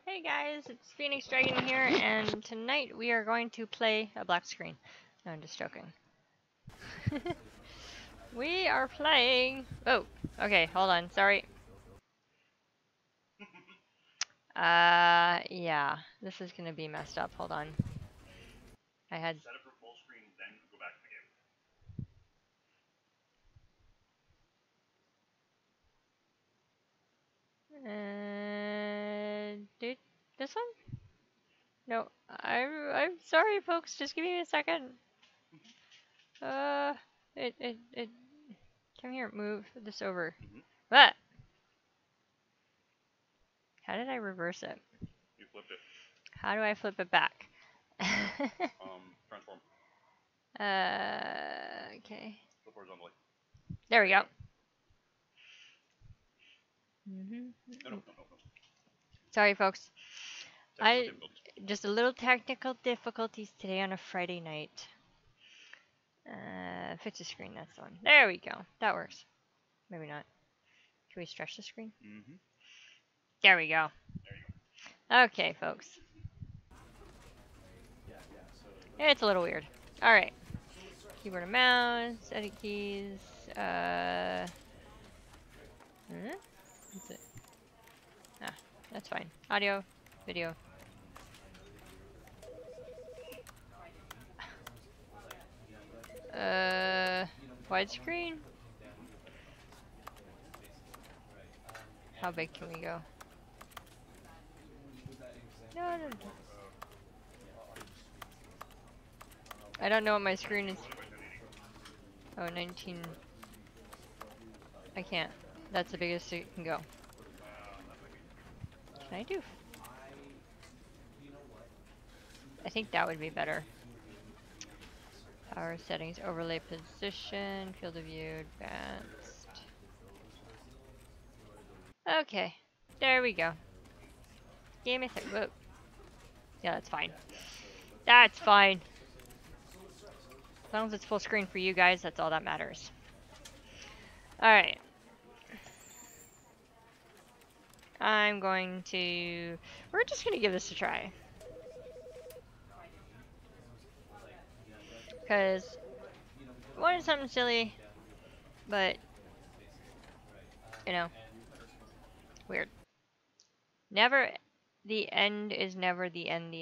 Hey guys, it's Phoenix Dragon here, and tonight we are going to play a black screen. No, I'm just joking. We are playing... Oh, okay, hold on, sorry. Yeah, this is gonna be messed up, hold on. I had... Set it for full screen, then go back to the game. Dude, this one? No, I'm sorry folks, just give me a second. It... Come here, move this over. What? How did I reverse it? You flipped it. How do I flip it back? Transform. Okay. Flip horizontally. There we go. No. Sorry, folks. Technical difficulties. Just a little technical difficulties today on a Friday night. Fix the screen, that's the one. There we go. That works. Maybe not. Can we stretch the screen? There we go. There you go. Okay, folks. It's a little weird. Alright. Keyboard and mouse, edit keys, What's it? Ah, that's fine. Audio, video. Widescreen? How big can we go? No. I don't know what my screen is. Oh, 19. I can't. That's the biggest it can go. Can I do? I think that would be better. Power settings, overlay position, field of view, advanced. Okay, there we go. Give me a sec. Whoa. Yeah, that's fine. That's fine. As long as it's full screen for you guys, that's all that matters. Alright. I'm going to... We're just going to give this a try. Because I wanted something silly, but, you know, weird. Never, the end is never the end,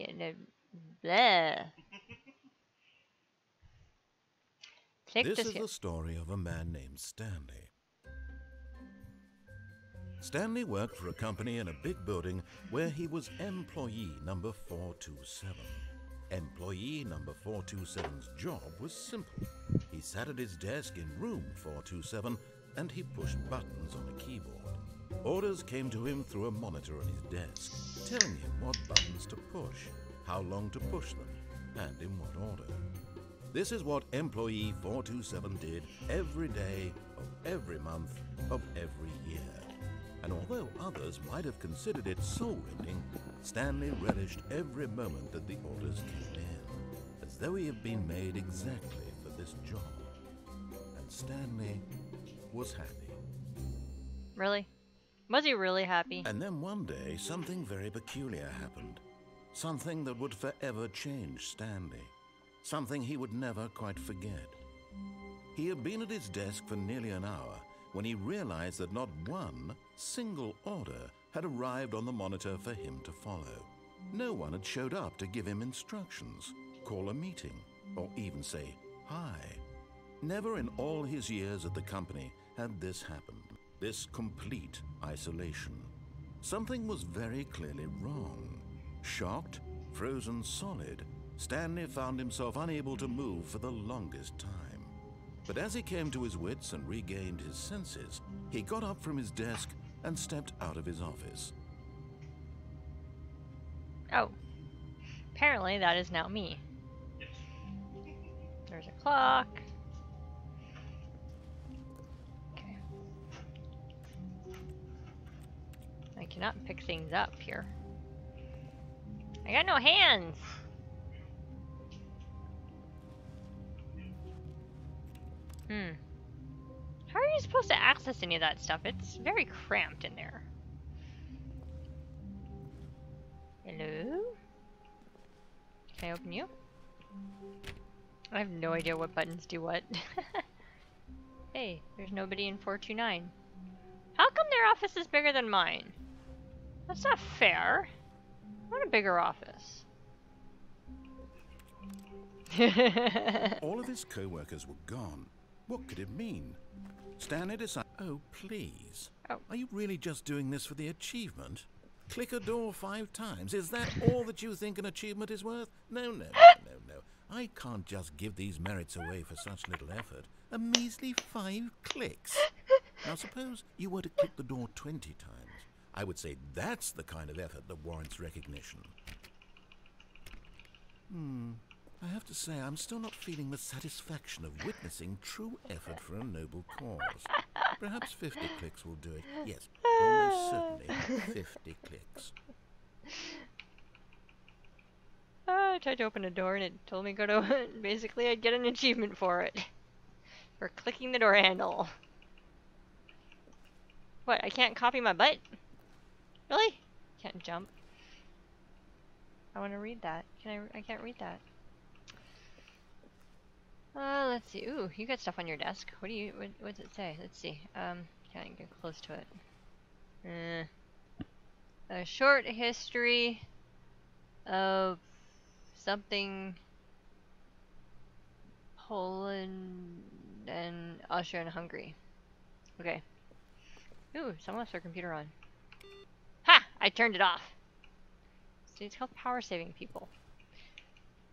bleh. This is the story of a man named Stanley. Stanley worked for a company in a big building where he was employee number 427. Employee number 427's job was simple. He sat at his desk in room 427 and he pushed buttons on a keyboard. Orders came to him through a monitor on his desk, telling him what buttons to push, how long to push them, and in what order. This is what employee 427 did every day of every month of every year. And although others might have considered it soul-rending, Stanley relished every moment that the orders came in, as though he had been made exactly for this job. And Stanley was happy. Really? Was he really happy? And then one day, something very peculiar happened. Something that would forever change Stanley. Something he would never quite forget. He had been at his desk for nearly an hour when he realized that not one single order had arrived on the monitor for him to follow. No one had showed up to give him instructions, call a meeting, or even say hi. Never in all his years at the company had this happened, this complete isolation. Something was very clearly wrong. Shocked, frozen solid, Stanley found himself unable to move for the longest time. But as he came to his wits and regained his senses, he got up from his desk and stepped out of his office. Oh. Apparently that is now me. There's a clock. Okay. I cannot pick things up here. I got no hands! How are you supposed to access any of that stuff? It's very cramped in there. Hello? Can I open you? I have no idea what buttons do what. Hey, there's nobody in 429. How come their office is bigger than mine? That's not fair. I want a bigger office. All of his co-workers were gone. What could it mean? Stanley decided... Oh, please. Oh. Are you really just doing this for the achievement? Click a door 5 times. Is that all that you think an achievement is worth? No, no, no, no, no. I can't just give these merits away for such little effort. A measly 5 clicks. Now suppose you were to click the door 20 times. I would say that's the kind of effort that warrants recognition. I have to say, I'm still not feeling the satisfaction of witnessing true effort for a noble cause. Perhaps 50 clicks will do it. Yes, almost certainly 50 clicks. I tried to open a door and it told me go to... Basically, I'd get an achievement for it. For clicking the door handle. What, I can't copy my butt? Really? Can't jump. I want to read that. I can't read that. Let's see. Ooh, you got stuff on your desk. What does it say? Let's see. Can't get close to it. A short history of something Poland and Austria and Hungary. Okay. Ooh, someone left their computer on. Ha! I turned it off. See, it's called power saving people.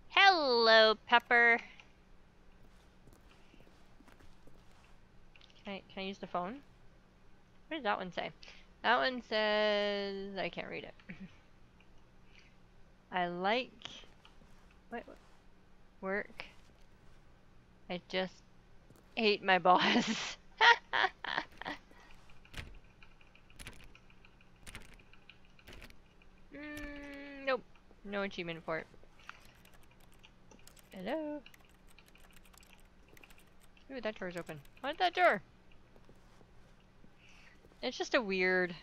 Hello, Pepper. Can I use the phone? What does that one say? That one says... I can't read it. I like... What? Work. I just hate my boss. Nope. No achievement for it. Hello? Ooh, that door's open. What's that door? It's just a weird...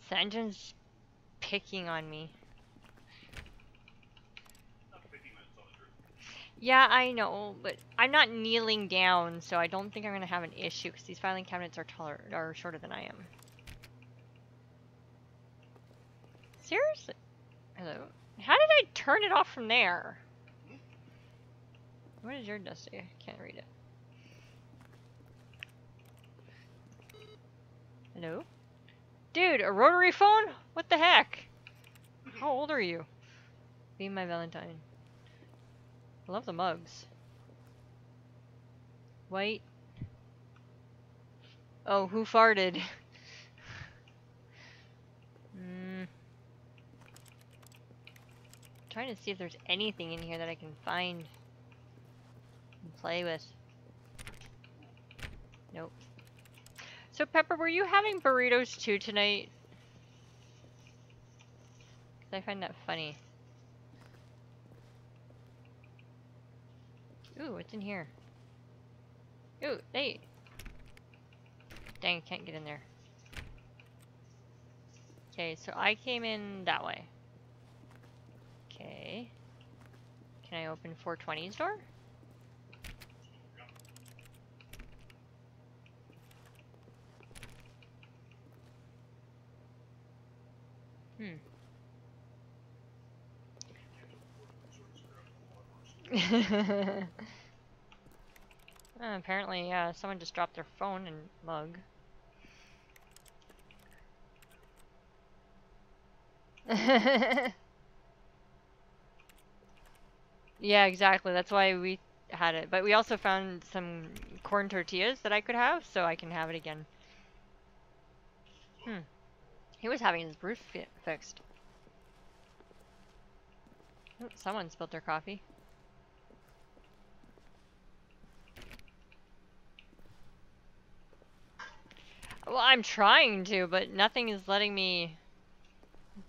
Sanjin's picking on me. Yeah, I know, but I'm not kneeling down, so I don't think I'm gonna have an issue because these filing cabinets are shorter than I am. Seriously? Hello? How did I turn it off from there? What is your desk say? I can't read it. Hello? Dude, a rotary phone? What the heck? How old are you? Be my Valentine. I love the mugs. White. Oh, who farted? Trying to see if there's anything in here that I can find and play with. Nope. So Pepper, were you having burritos too tonight? 'Cause I find that funny. Ooh, what's in here? Ooh, hey! Dang, I can't get in there. Okay, so I came in that way. Okay. Can I open 420's door? Apparently, someone just dropped their phone and mug. Yeah, exactly. That's why we had it. But we also found some corn tortillas that I could have, so I can have it again. He was having his roof fixed. Oh, someone spilled their coffee. Well, I'm trying to, but nothing is letting me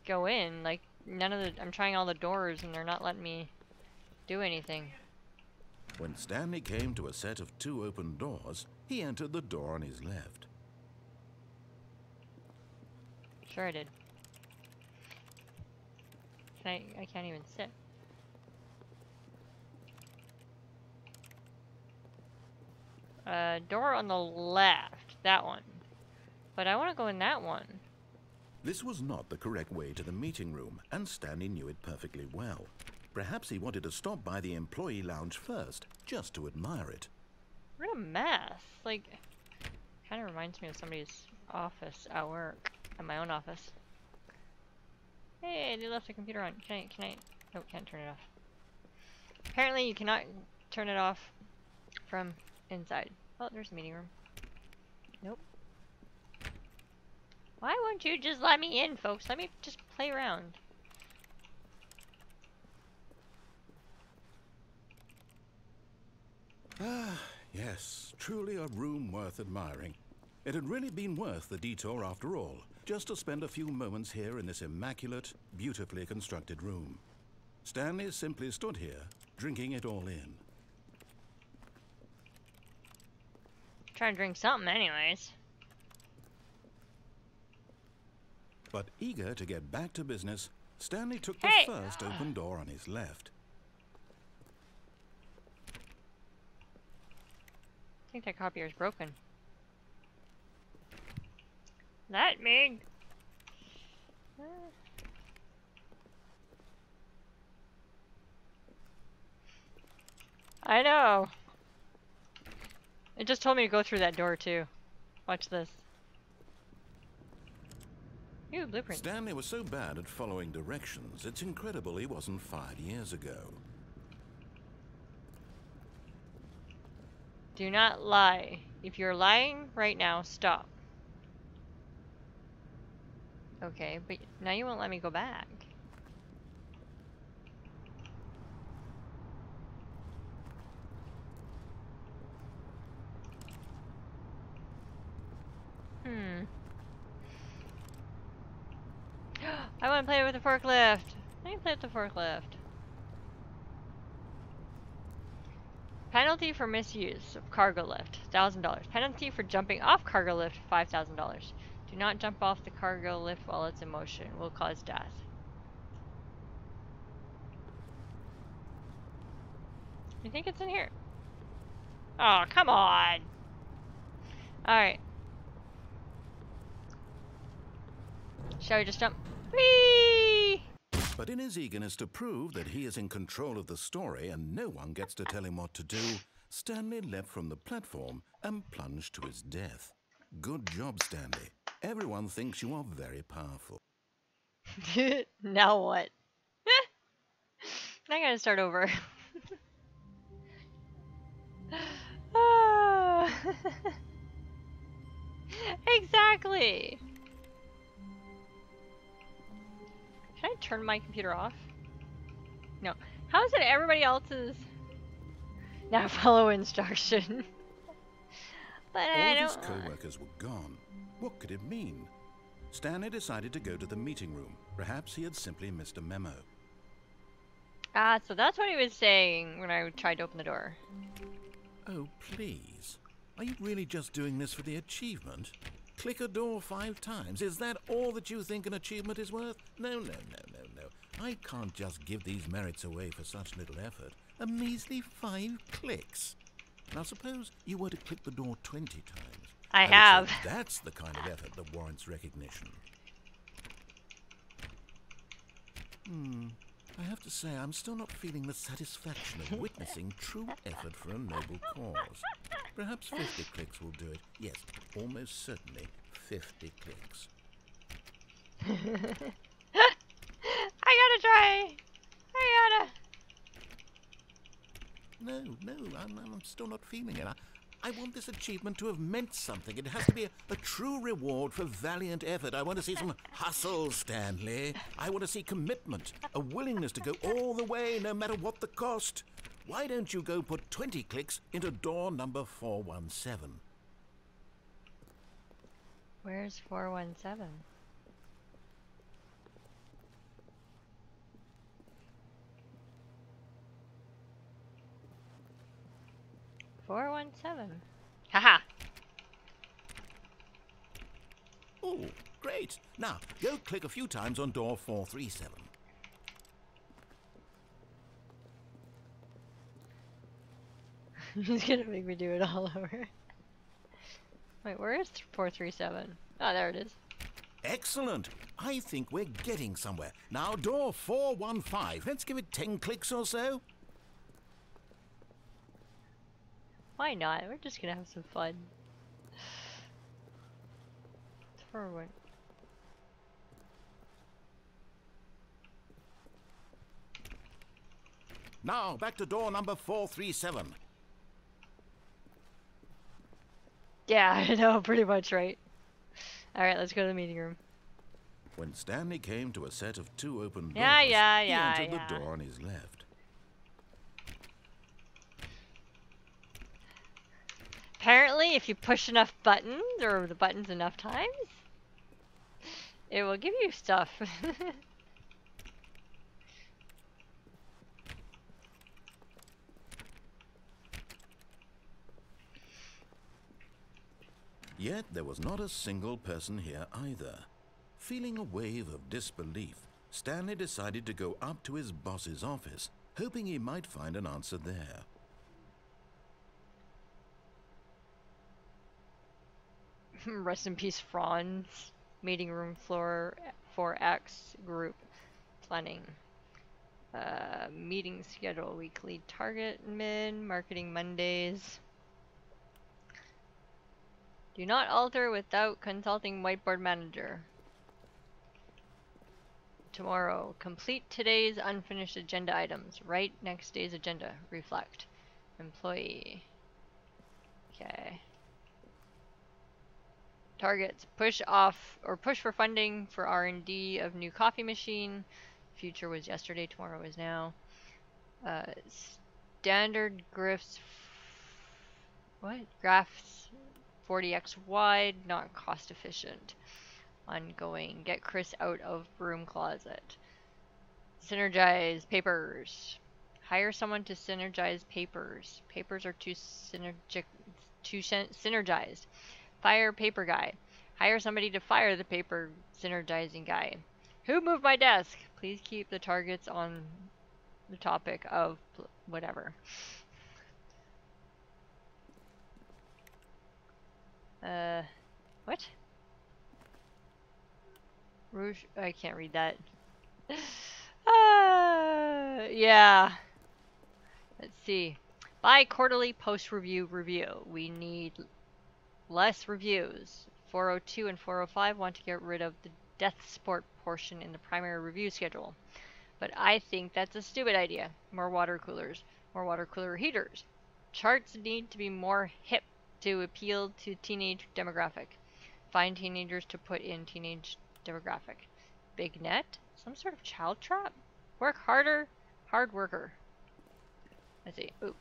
go in. Like, I'm trying all the doors and they're not letting me do anything. When Stanley came to a set of 2 open doors, he entered the door on his left. Sure I did. I can't even sit. Door on the left. That one. But I want to go in that one. This was not the correct way to the meeting room, and Stanley knew it perfectly well. Perhaps he wanted to stop by the employee lounge first, just to admire it. What a mess. Like, kind of reminds me of somebody's office at work. At my own office. Hey, they left the computer on. Can I? Nope, can't turn it off. Apparently you cannot turn it off from inside. Oh, there's a meeting room. Nope. Why won't you just let me in, folks? Let me just play around. Ah, yes, truly a room worth admiring. It had really been worth the detour after all, just to spend a few moments here in this immaculate, beautifully constructed room. Stanley simply stood here, drinking it all in. Trying to drink something anyways. But eager to get back to business, Stanley took Hey! the first open door on his left. I think that copier is broken. Let me. I know. It just told me to go through that door too. Watch this. Ooh, blueprint. Stanley was so bad at following directions, it's incredible he wasn't fired years ago. Do not lie. If you're lying right now, stop. Okay, but now you won't let me go back. I want to play with the forklift. I can play with the forklift. Penalty for misuse of cargo lift, $1,000. Penalty for jumping off cargo lift, $5,000. Do not jump off the cargo lift while it's in motion. Will cause death. You think it's in here? Oh, come on. Alright. Shall we just jump? Whee! But in his eagerness to prove that he is in control of the story and no one gets to tell him what to do, Stanley leapt from the platform and plunged to his death. Good job, Stanley. Everyone thinks you are very powerful. Now what? I gotta start over. Ah. Exactly. Can I turn my computer off? No. How is it everybody else's? Now follow instruction. But All I of his don't. co-workers were gone. What could it mean? Stanley decided to go to the meeting room. Perhaps he had simply missed a memo. Ah, so that's what he was saying when I tried to open the door. Oh, please. Are you really just doing this for the achievement? Click a door 5 times. Is that all that you think an achievement is worth? No, no, no, no, no. I can't just give these merits away for such little effort. A measly 5 clicks. Now suppose you were to click the door 20 times. I would have. say that's the kind of effort that warrants recognition. I have to say, I'm still not feeling the satisfaction of witnessing true effort for a noble cause. Perhaps 50 clicks will do it. Yes, almost certainly 50 clicks. I gotta try. I gotta. No, I'm still not feeling it. I want this achievement to have meant something. It has to be a true reward for valiant effort. I want to see some hustle, Stanley. I want to see commitment, a willingness to go all the way, no matter what the cost. Why don't you go put 20 clicks into door number 417? Where's 417? Haha. Oh, Great. Now, go click a few times on door 437. He's gonna make me do it all over. Wait, where is 437? Oh, there it is. Excellent. I think we're getting somewhere. Now, door 415. Let's give it 10 clicks or so. Why not? We're just gonna have some fun. Forward. Now, back to door number 437. Yeah, I know, pretty much right. Alright, let's go to the meeting room. When Stanley came to a set of 2 open doors, Yeah, he entered the door on his left. Apparently, if you push enough buttons, or the buttons enough times, it will give you stuff. Yet there was not a single person here either. Feeling a wave of disbelief, Stanley decided to go up to his boss's office, hoping he might find an answer there. Rest in peace, Franz. Meeting room floor 4X group planning. Meeting schedule, weekly target min, marketing Mondays. Do not alter without consulting whiteboard manager. Tomorrow, complete today's unfinished agenda items. Write next day's agenda. Reflect. Employee. Okay. Targets. Push off or push for funding for R&D of new coffee machine. Future was yesterday, tomorrow is now. Standard graphs 40x wide, not cost efficient. Ongoing. Get Chris out of broom closet. Synergize papers. Hire someone to synergize papers. Papers are too synergized. Fire paper guy. Hire somebody to fire the paper synergizing guy. Who moved my desk? Please keep the targets on the topic of whatever. What? Rouge? I can't read that. Yeah. Let's see. Bi-quarterly post-review review. We need less reviews. 402 and 405 want to get rid of the death support portion in the primary review schedule. But I think that's a stupid idea. More water coolers. More water cooler heaters. Charts need to be more hip to appeal to teenage demographic. Find teenagers to put in teenage demographic. Big net? Some sort of child trap? Work harder? Hard worker. Let's see. Ooh.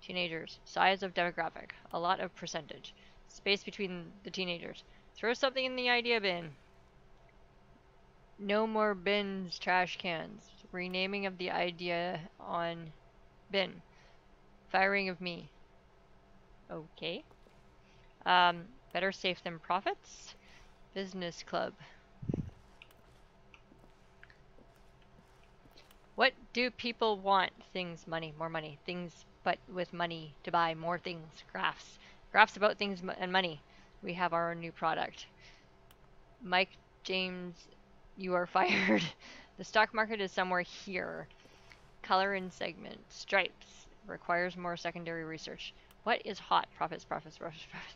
Teenagers. Size of demographic. A lot of percentage. Space between the teenagers. Throw something in the idea bin. No more bins, trash cans. Renaming of the idea on bin. Firing of me. Okay. Better safe than profits. Business club. What do people want? Things, money, more money. Things, but with money to buy more things. Graphs. Graphs about things and money. We have our new product. Mike James, you are fired. The stock market is somewhere here. Color and segment. Stripes. Requires more secondary research. What is hot? Profits, profits, profits, profits.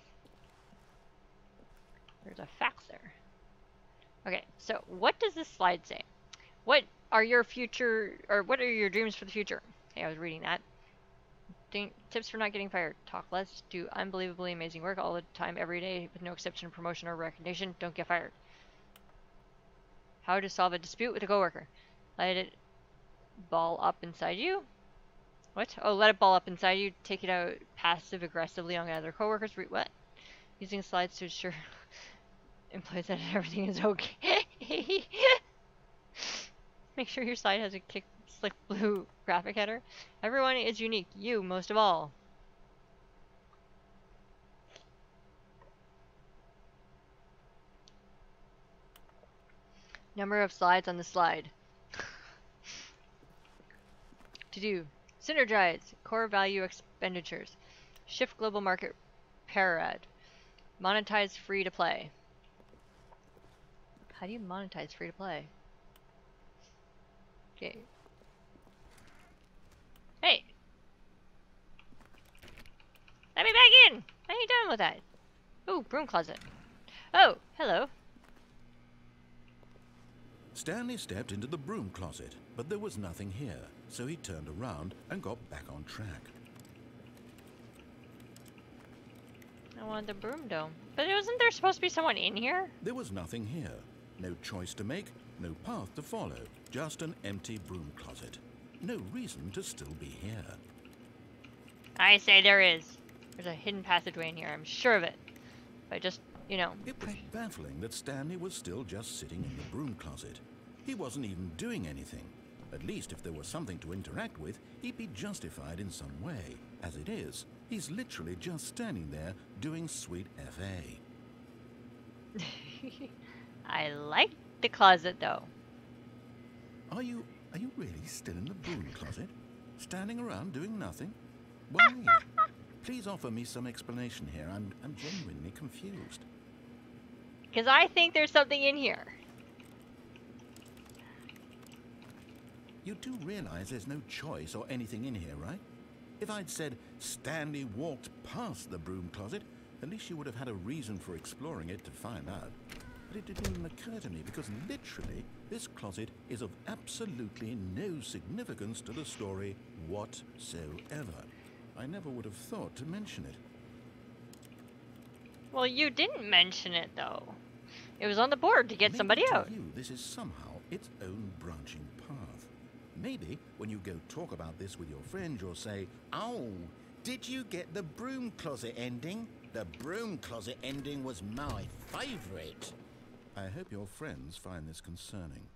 There's a fax there. Okay, so what does this slide say? What are your future, or what are your dreams for the future? Hey, I was reading that. Tips for not getting fired. Talk less. Do unbelievably amazing work all the time, every day, with no exception, promotion, or recognition. Don't get fired. How to solve a dispute with a coworker. Let it ball up inside you. What? Oh, let it ball up inside you. Take it out passive-aggressively on other coworkers. What? Using slides to ensure employees that everything is okay. Make sure your slide has a slick blue graphic header. Everyone is unique. You, most of all. Number of slides on the slide. To do. Synergize. Core value expenditures. Shift global market parad. Monetize free to play. How do you monetize free to play? Okay. Hey! Let me back in! I ain't done with that. Ooh, broom closet. Oh, hello. Stanley stepped into the broom closet, but there was nothing here, so he turned around and got back on track. I want the broom dome. But wasn't there supposed to be someone in here? There was nothing here. No choice to make, no path to follow, just an empty broom closet. No reason to still be here. I say there is. There's a hidden passageway in here, I'm sure of it. If I just, you know... It was baffling that Stanley was still just sitting in the broom closet. He wasn't even doing anything. At least if there was something to interact with, he'd be justified in some way. As it is, he's literally just standing there doing sweet FA. I like the closet, though. Are you really still in the broom closet? Standing around doing nothing? Why? Please offer me some explanation here. I'm genuinely confused. Because I think there's something in here. You do realize there's no choice or anything in here, right? If I'd said Stanley walked past the broom closet, at least you would have had a reason for exploring it to find out. But it didn't even occur to me because literally this closet is of absolutely no significance to the story whatsoever. I never would have thought to mention it. Well, you didn't mention it, though. It was on the board to get somebody Maybe out. to you, this is somehow its own branching path. Maybe when you go talk about this with your friend, you'll say, "Oh, did you get the broom closet ending? The broom closet ending was my favorite." I hope your friends find this concerning.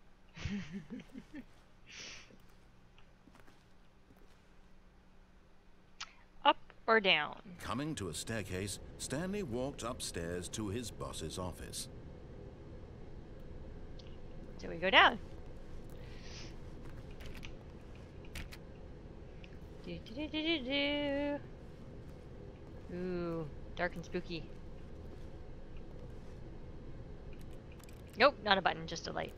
Up or down? Coming to a staircase, Stanley walked upstairs to his boss's office. So we go down. Do, do, do, do, do, do. Ooh, dark and spooky. Nope, not a button, just a light.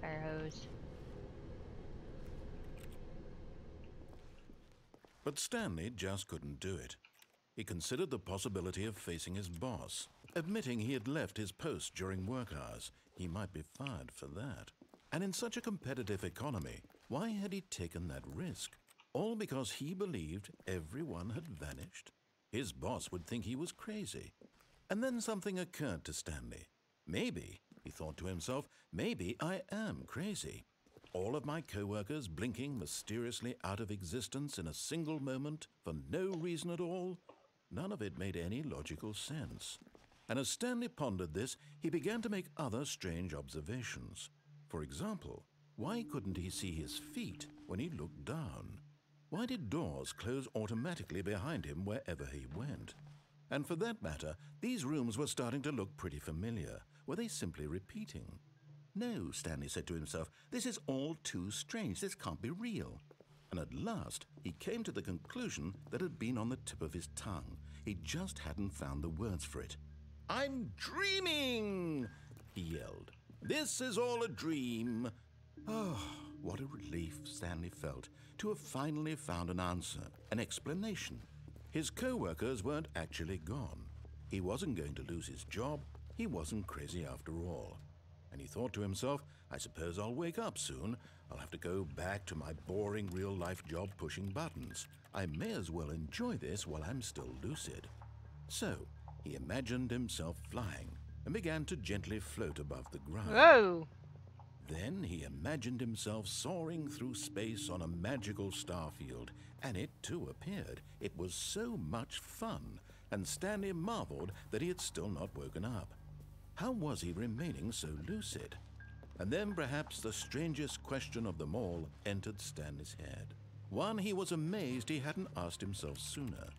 Fire hose. But Stanley just couldn't do it. He considered the possibility of facing his boss, admitting he had left his post during work hours. He might be fired for that. And in such a competitive economy, why had he taken that risk? All because he believed everyone had vanished? His boss would think he was crazy. And then something occurred to Stanley. Maybe, he thought to himself, maybe I am crazy. All of my co-workers blinking mysteriously out of existence in a single moment for no reason at all? None of it made any logical sense. And as Stanley pondered this, he began to make other strange observations. For example, why couldn't he see his feet when he looked down? Why did doors close automatically behind him wherever he went? And for that matter, these rooms were starting to look pretty familiar. Were they simply repeating? No, Stanley said to himself, this is all too strange. This can't be real. And at last, he came to the conclusion that had been on the tip of his tongue. He just hadn't found the words for it. "I'm dreaming!" he yelled. "This is all a dream." Oh, what a relief Stanley felt to have finally found an answer, an explanation. His co-workers weren't actually gone. He wasn't going to lose his job. He wasn't crazy after all. And he thought to himself, I suppose I'll wake up soon. I'll have to go back to my boring real-life job pushing buttons. I may as well enjoy this while I'm still lucid. So, he imagined himself flying and began to gently float above the ground. Whoa! Then he imagined himself soaring through space on a magical starfield, and it too appeared. It was so much fun, and Stanley marveled that he had still not woken up. How was he remaining so lucid? And then perhaps the strangest question of them all entered Stanley's head. One he was amazed he hadn't asked himself sooner.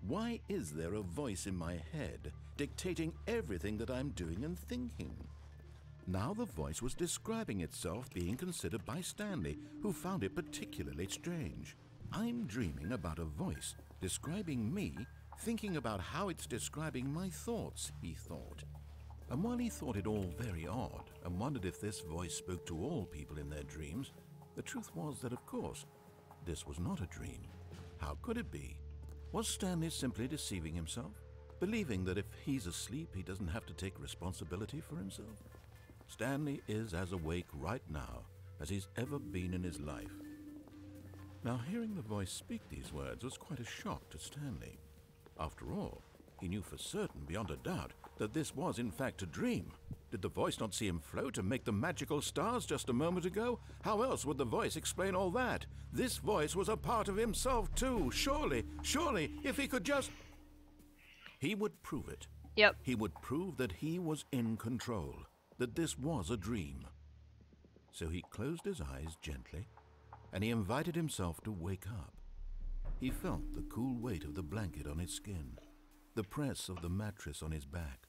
Why is there a voice in my head dictating everything that I'm doing and thinking? Now the voice was describing itself, being considered by Stanley, who found it particularly strange. I'm dreaming about a voice describing me, thinking about how it's describing my thoughts, he thought. And while he thought it all very odd and wondered if this voice spoke to all people in their dreams, the truth was that, of course, this was not a dream. How could it be? Was Stanley simply deceiving himself, believing that if he's asleep, he doesn't have to take responsibility for himself? Stanley is as awake right now as he's ever been in his life. Now, hearing the voice speak these words was quite a shock to Stanley. After all, he knew for certain, beyond a doubt, that this was in fact a dream. Did the voice not see him float and make the magical stars just a moment ago? How else would the voice explain all that? This voice was a part of himself too. Surely, if he could just... He would prove it. Yep. He would prove that he was in control, that this was a dream. So he closed his eyes gently, and he invited himself to wake up. He felt the cool weight of the blanket on his skin, the press of the mattress on his back,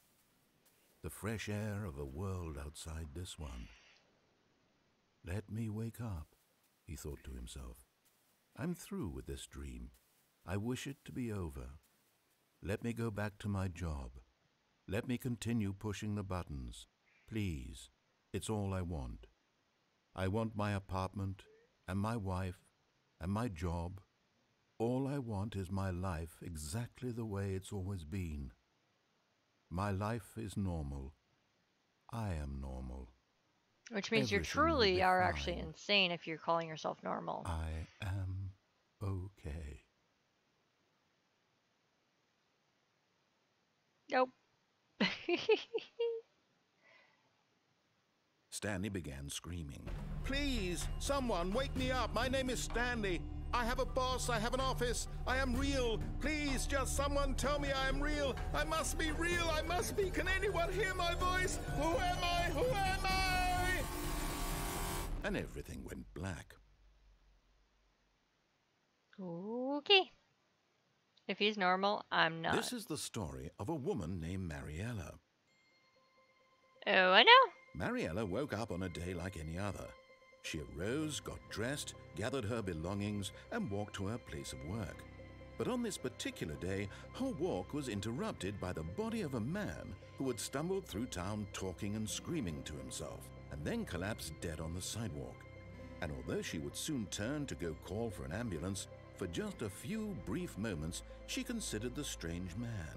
the fresh air of a world outside this one. Let me wake up, he thought to himself. I'm through with this dream. I wish it to be over. Let me go back to my job. Let me continue pushing the buttons. Please, it's all I want. I want my apartment and my wife and my job. All I want is my life exactly the way it's always been. My life is normal. I am normal. Which means you Everything will truly be are fine. actually insane if you're calling yourself normal. I am okay. Nope. Stanley began screaming. Please, someone, wake me up. My name is Stanley. I have a boss. I have an office. I am real. Please, just someone tell me I am real. I must be real. I must be. Can anyone hear my voice? Who am I? Who am I? And everything went black. Okay. If he's normal, I'm not. This is the story of a woman named Mariella. Oh, I know. Mariella woke up on a day like any other. She arose, got dressed, gathered her belongings, and walked to her place of work. But on this particular day, her walk was interrupted by the body of a man who had stumbled through town talking and screaming to himself, and then collapsed dead on the sidewalk. And although she would soon turn to go call for an ambulance, for just a few brief moments she considered the strange man.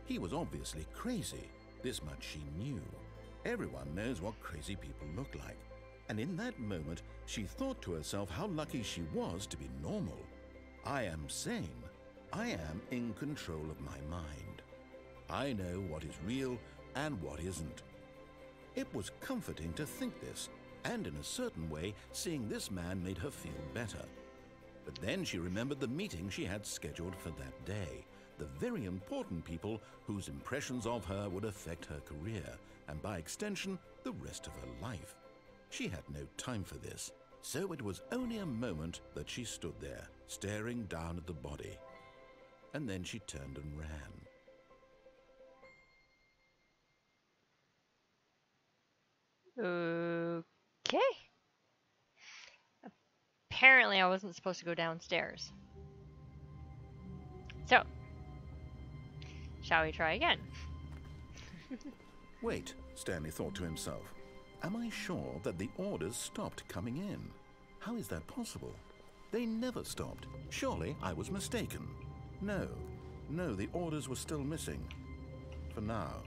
He was obviously crazy, this much she knew. Everyone knows what crazy people look like. And in that moment, she thought to herself how lucky she was to be normal. I am sane. I am in control of my mind. I know what is real and what isn't. It was comforting to think this, and in a certain way, seeing this man made her feel better. But then she remembered the meeting she had scheduled for that day, the very important people whose impressions of her would affect her career, and by extension, the rest of her life. She had no time for this, so it was only a moment that she stood there, staring down at the body. And then she turned and ran. Okay. Apparently I wasn't supposed to go downstairs. So, shall we try again? Wait, Stanley thought to himself. Am I sure that the orders stopped coming in? How is that possible? They never stopped. Surely I was mistaken. No, the orders were still missing. For now.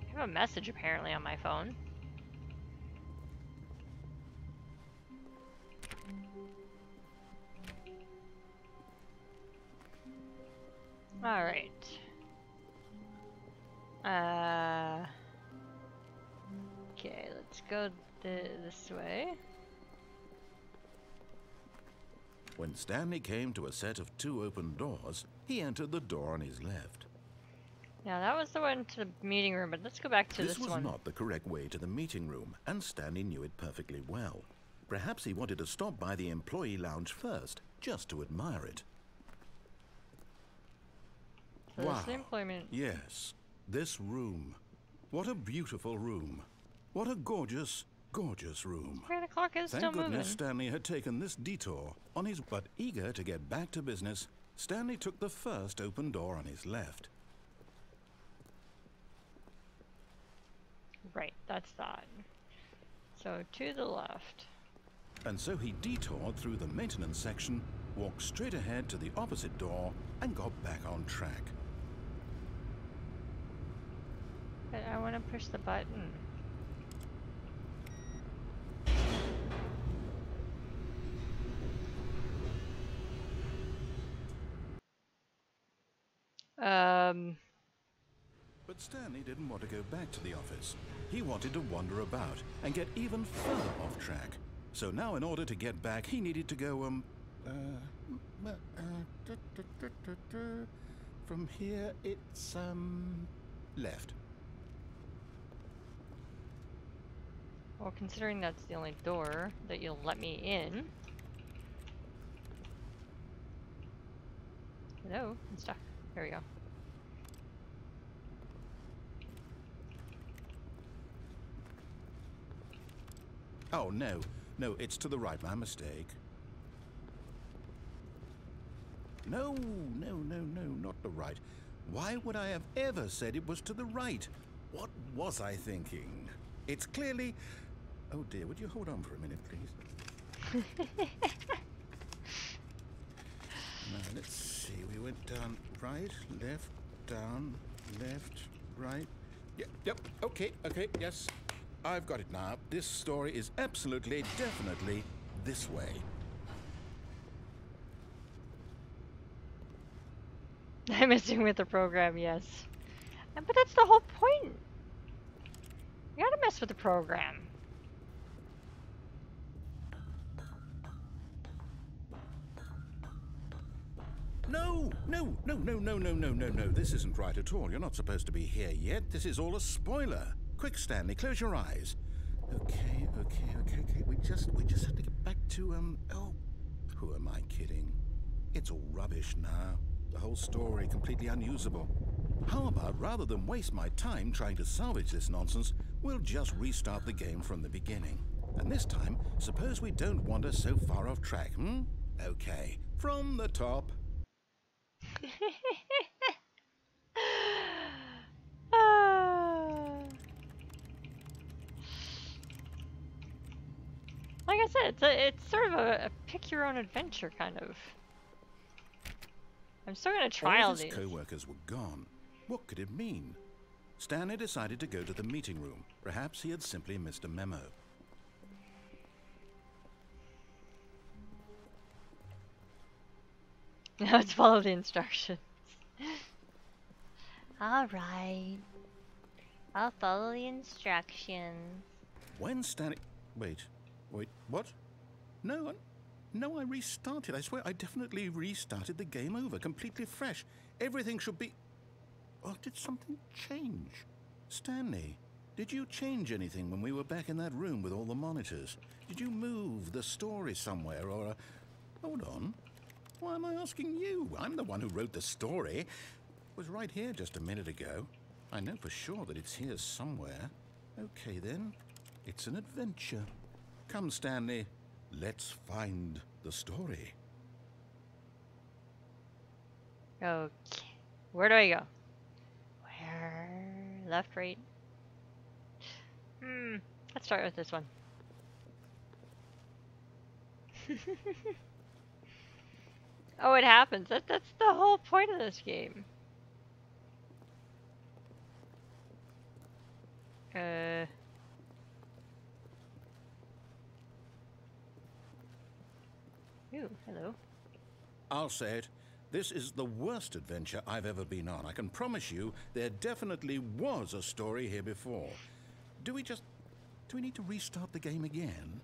I have a message apparently on my phone. Alright. Okay, let's go this way. When Stanley came to a set of 2 open doors, he entered the door on his left. Now that was the one to the meeting room, but let's go back to this This was one. not the correct way to the meeting room, and Stanley knew it perfectly well. Perhaps he wanted to stop by the employee lounge first, just to admire it. So this is the employment. Yes. This room. What a beautiful room. What a gorgeous, gorgeous room. The clock is Thank still goodness moving. Stanley had taken this detour on his... But eager to get back to business, Stanley took the first open door on his left. Right, that's that. So to the left. And so he detoured through the maintenance section, walked straight ahead to the opposite door, and got back on track. But I want to push the button. But Stanley didn't want to go back to the office. He wanted to wander about and get even further off track. So now in order to get back, he needed to go, from here it's, left. Well, considering that's the only door that you'll let me in. Hello? I'm stuck. There we go. Oh, no. No, it's to the right. My mistake. No, not the right. Why would I have ever said it was to the right? What was I thinking? It's clearly... Oh dear, would you hold on for a minute, please? Now, let's see. We went down right, left, down, left, right. Yep, okay, yes. I've got it now. This story is absolutely, definitely this way. I'm messing with the program, yes. But that's the whole point. You gotta mess with the program. No. This isn't right at all. You're not supposed to be here yet. This is all a spoiler. Quick, Stanley, close your eyes. Okay. We just have to get back to, oh, who am I kidding? It's all rubbish now. The whole story completely unusable. How about, rather than waste my time trying to salvage this nonsense, we'll just restart the game from the beginning. And this time, suppose we don't wander so far off track, hmm? Okay, from the top. Like I said, it's sort of a pick your own adventure kind of. I'm still gonna try all of his these. co-workers were gone. What could it mean? Stanley decided to go to the meeting room. Perhaps he had simply missed a memo. Now let's follow the instructions. Alright. I'll follow the instructions. When Stanley... Wait, what? No, I restarted. I swear I definitely restarted the game over, completely fresh. Everything should be... Oh, did something change? Stanley, did you change anything when we were back in that room with all the monitors? Did you move the story somewhere or... Hold on. Why am I asking you? I'm the one who wrote the story. It was right here just a minute ago. I know for sure that it's here somewhere. Okay, then. It's an adventure. Come, Stanley. Let's find the story. Okay. Where do I go? Where? Left, right? Let's start with this one. Oh, it happens. That's the whole point of this game. Ooh, hello. I'll say it. This is the worst adventure I've ever been on. I can promise you there definitely was a story here before. Do we need to restart the game again?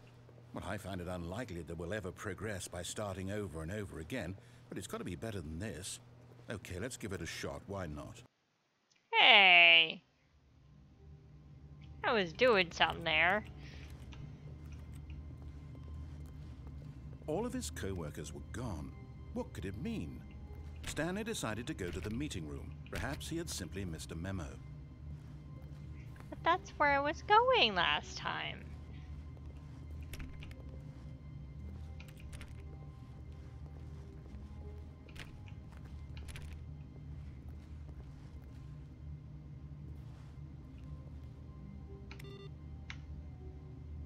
Well, I find it unlikely that we'll ever progress by starting over and over again, but it's got to be better than this. Okay, let's give it a shot. Why not? Hey! I was doing something there. All of his co-workers were gone. What could it mean? Stanley decided to go to the meeting room. Perhaps he had simply missed a memo. that's where I was going last time.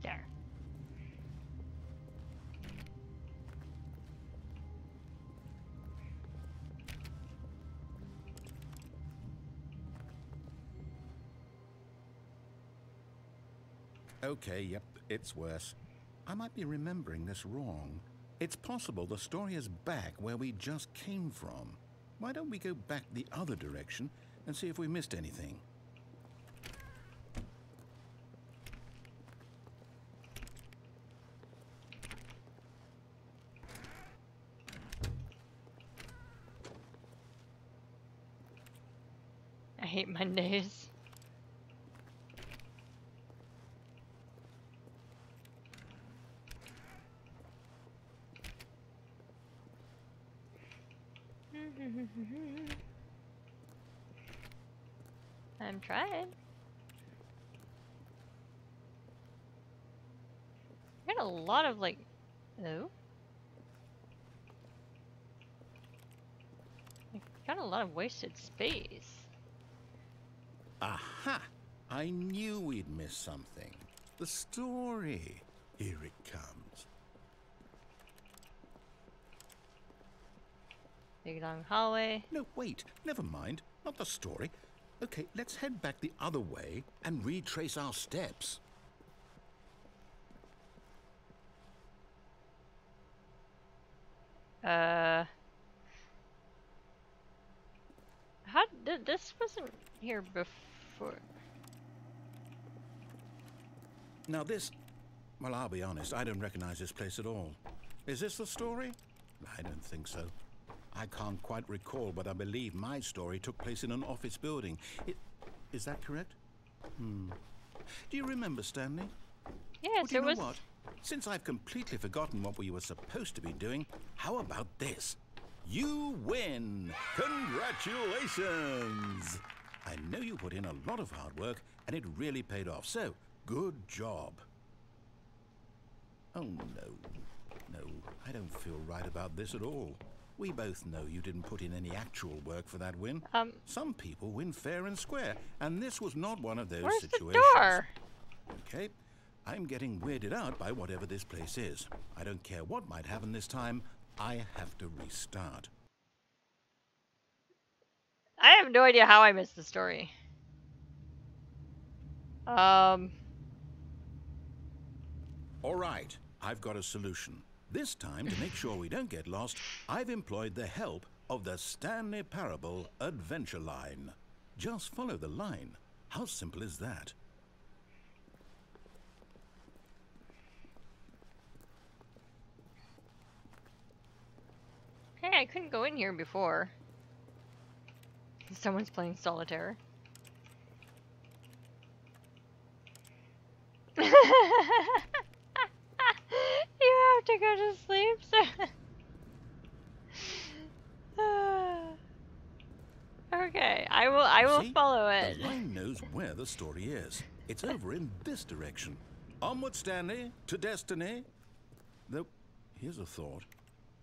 There. Okay, yep, it's worse. I might be remembering this wrong. It's possible the story is back where we just came from. Why don't we go back the other direction and see if we missed anything? I hate Mondays. I'm trying. I got a lot of like, oh. I got a lot of wasted space. Aha! I knew we'd miss something. The story. Here it comes. Big long hallway. No, wait. Never mind. Not the story. Okay, let's head back the other way and retrace our steps. How did this wasn't here before? Now this... Well, I'll be honest, I don't recognize this place at all. Is this the story? I don't think so. I can't quite recall, but I believe my story took place in an office building. Is that correct? Do you remember, Stanley? Yes, Well, it was. what? Since I've completely forgotten what we were supposed to be doing, how about this? You win! Congratulations! I know you put in a lot of hard work, and it really paid off, so good job. Oh, no. No, I don't feel right about this at all. We both know you didn't put in any actual work for that win. Some people win fair and square, and this was not one of those Where's situations. the door? Okay, I'm getting weirded out by whatever this place is. I don't care what might happen this time. I have to restart. I have no idea how I missed the story. All right, I've got a solution. This time, to make sure we don't get lost, I've employed the help of the Stanley Parable Adventure Line. Just follow the line. How simple is that? Hey, I couldn't go in here before. Someone's playing solitaire. You have to go to sleep, sir. Okay, I will See? follow it. The line knows where the story is. It's over in this direction. Onward, Stanley, to destiny. Though, here's a thought.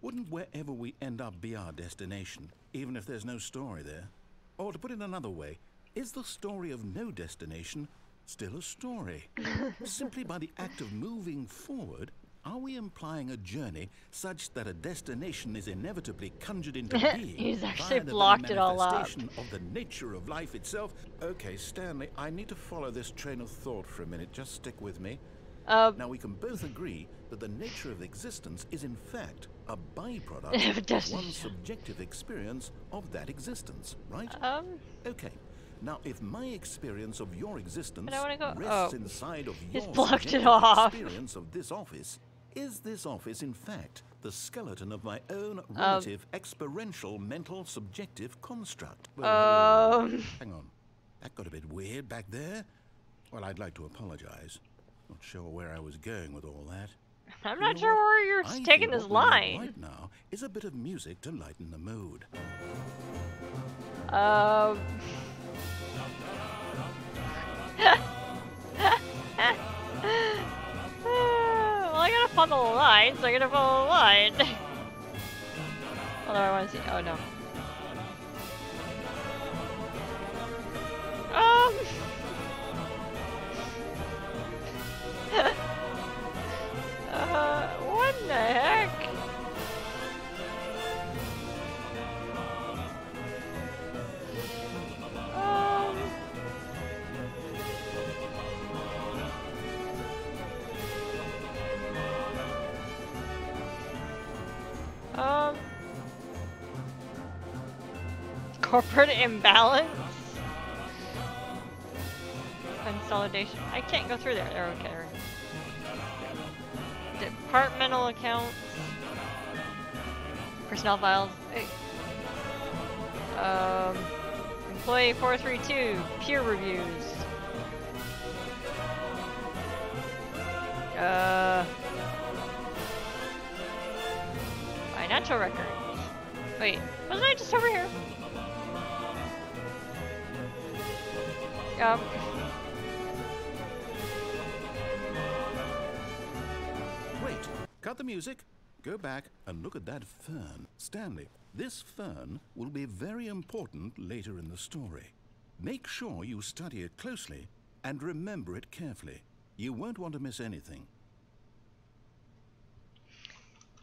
Wouldn't wherever we end up be our destination, even if there's no story there? Or to put it another way, is the story of no destination still a story? Simply by the act of moving forward, are we implying a journey such that a destination is inevitably conjured into being? He's actually via the blocked very it all up. manifestation of the nature of life itself? Okay, Stanley, I need to follow this train of thought for a minute. Just stick with me. Now, we can both agree that the nature of existence is in fact a byproduct of one's subjective experience of that existence, right? Okay. Now, if my experience of your existence rests inside of your subjective experience of this office, is this office in fact the skeleton of my own relative experiential mental subjective construct? Hang on. That got a bit weird back there. Well, I'd like to apologize. Not sure where I was going with all that. I'm not sure where you're taking this line. Right now is a bit of music to lighten the mood. Well, I gotta follow the line, so I gotta follow the line. Although I want to see. Oh no. What the heck? Corporate imbalance? Consolidation. I can't go through there. There, okay. Departmental accounts. Personnel files. Hey. Employee 432. Peer reviews. Financial records. Wait, wasn't I just over here? Wait, cut the music. Go back and look at that fern. Stanley, this fern will be very important later in the story. Make sure you study it closely and remember it carefully. You won't want to miss anything.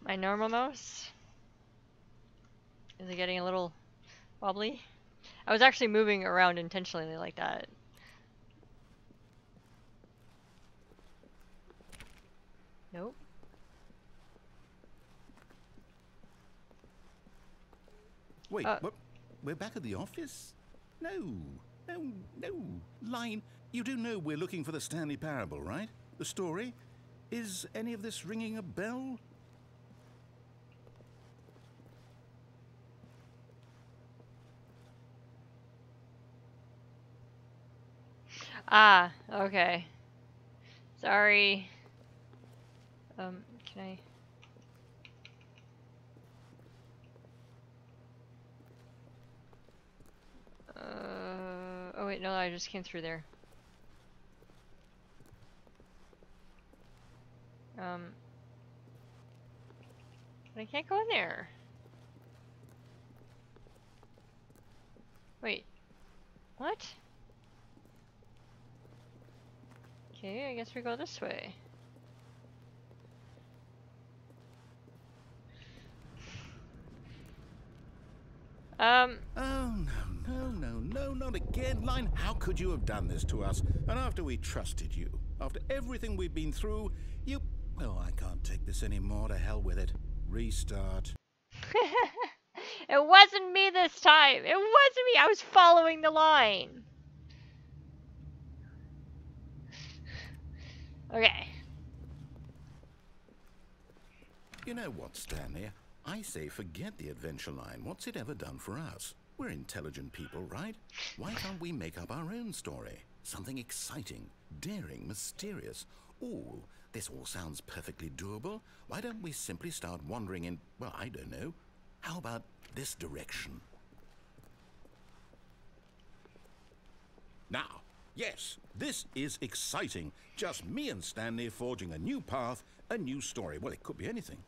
My normal mouse? Is it getting a little wobbly? I was actually moving around intentionally like that. Nope. Wait, what? We're back at the office? No. Line, you do know we're looking for the Stanley Parable, right? The story? Is any of this ringing a bell? Ah, okay. Sorry. Can I? Oh wait, no, I just came through there. But I can't go in there. Wait. What? Okay, I guess we go this way. Oh, no, not again, Line. How could you have done this to us? And after we trusted you, after everything we've been through, you... Oh, I can't take this anymore. To hell with it. Restart. It wasn't me this time. It wasn't me. I was following the line. Okay. You know what, Stanley? I say forget the adventure line. What's it ever done for us? We're intelligent people, right? Why can't we make up our own story? Something exciting, daring, mysterious. Ooh, this all sounds perfectly doable. Why don't we simply start wandering in, well, I don't know. How about this direction? Now, yes, this is exciting. Just me and Stanley forging a new path, a new story. Well, it could be anything.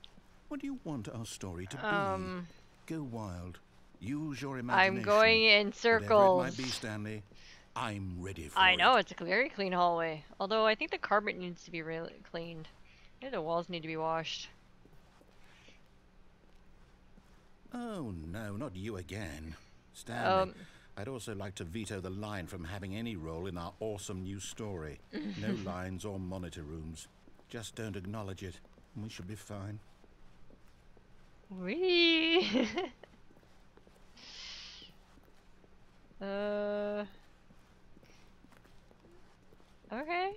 What do you want our story to be? Go wild. Use your imagination. I'm going in circles. Whatever it might be, Stanley, I'm ready for it. I know, it's a very clean hallway. Although I think the carpet needs to be really cleaned. Maybe the walls need to be washed. Oh, no, not you again. Stanley, I'd also like to veto the line from having any role in our awesome new story. No lines or monitor rooms. Just don't acknowledge it, and we should be fine. Wee. Okay.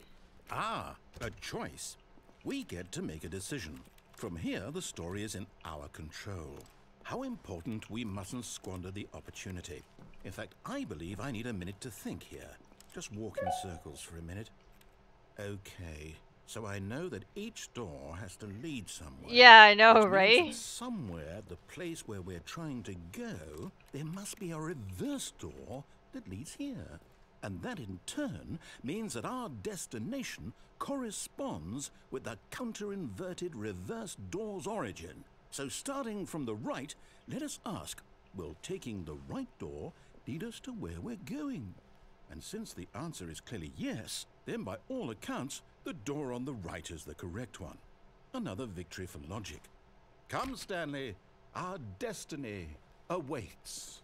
Ah, a choice. We get to make a decision. From here, the story is in our control. How important we mustn't squander the opportunity. In fact, I believe I need a minute to think here. Just walk in circles for a minute. Okay, so I know that each door has to lead somewhere. Yeah, I know, Which means right? that somewhere, the place where we're trying to go, there must be a reverse door that leads here. And that in turn means that our destination corresponds with the counter-inverted reverse door's origin. So starting from the right, let us ask, will taking the right door lead us to where we're going? And since the answer is clearly yes, then by all accounts, the door on the right is the correct one. Another victory for logic. Come, Stanley, our destiny awaits.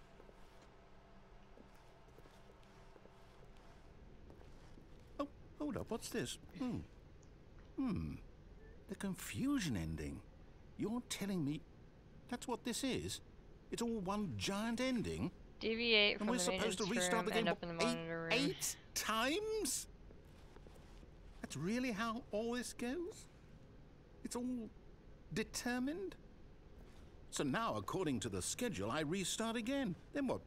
Oh, hold up, what's this? The confusion ending. You're telling me that's what this is? It's all one giant ending? Deviate from And we're the supposed to maintenance restart room, the game end up in the monitor room. eight times? That's really how all this goes? It's all determined? So now, according to the schedule, I restart again. Then what?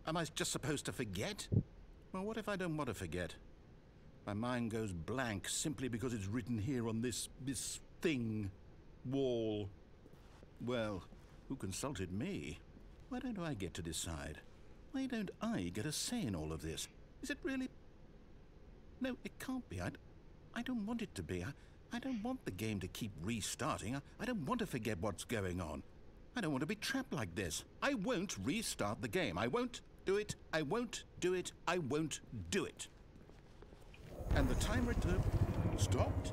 Am I just supposed to forget? Well, what if I don't want to forget? My mind goes blank simply because it's written here on this thing, wall. Well, who consulted me? Why don't I get to decide? Why don't I get a say in all of this? Is it really? No, it can't be. I don't want it to be. I don't want the game to keep restarting. I don't want to forget what's going on. I don't want to be trapped like this. I won't restart the game. I won't do it. I won't do it. I won't do it. And the timer stopped?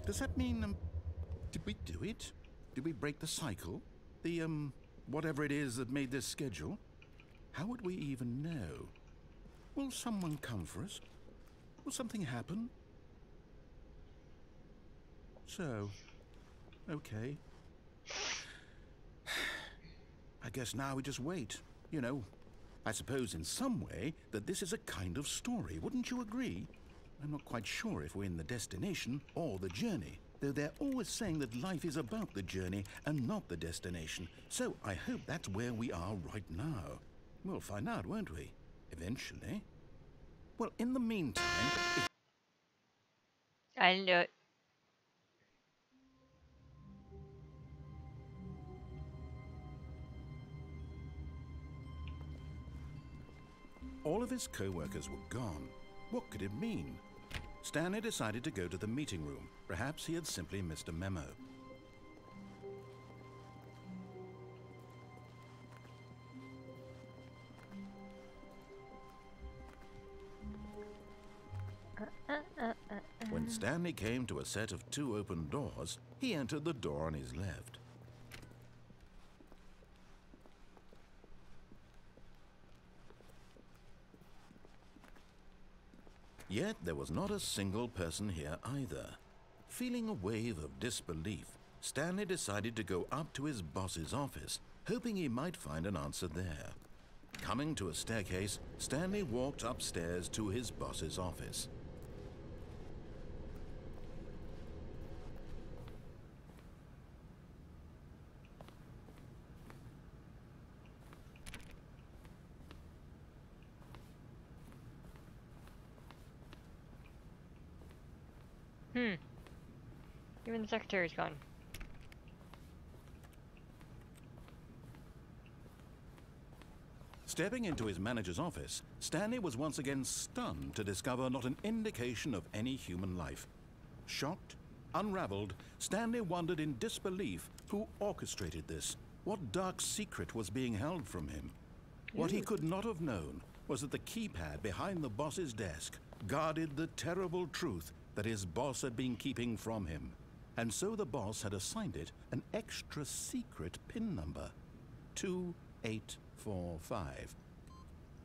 Does that mean, did we do it? Did we break the cycle? The, whatever it is that made this schedule? How would we even know? Will someone come for us? Will something happen? So, okay. I guess now we just wait. You know, I suppose in some way that this is a kind of story. Wouldn't you agree? I'm not quite sure if we're in the destination or the journey, though they're always saying that life is about the journey and not the destination. So I hope that's where we are right now. We'll find out, won't we? Eventually. Well, in the meantime... I know. All of his co-workers were gone. What could it mean? Stanley decided to go to the meeting room. Perhaps he had simply missed a memo. When Stanley came to a set of 2 open doors, he entered the door on his left. Yet there was not a single person here either. Feeling a wave of disbelief, Stanley decided to go up to his boss's office, hoping he might find an answer there. Coming to a staircase, Stanley walked upstairs to his boss's office. Even the secretary's gone. Stepping into his manager's office, Stanley was once again stunned to discover not an indication of any human life. Shocked, unraveled, Stanley wondered in disbelief who orchestrated this. What dark secret was being held from him? What he could not have known was that the keypad behind the boss's desk guarded the terrible truth that his boss had been keeping from him. And so the boss had assigned it an extra secret PIN number, 2845.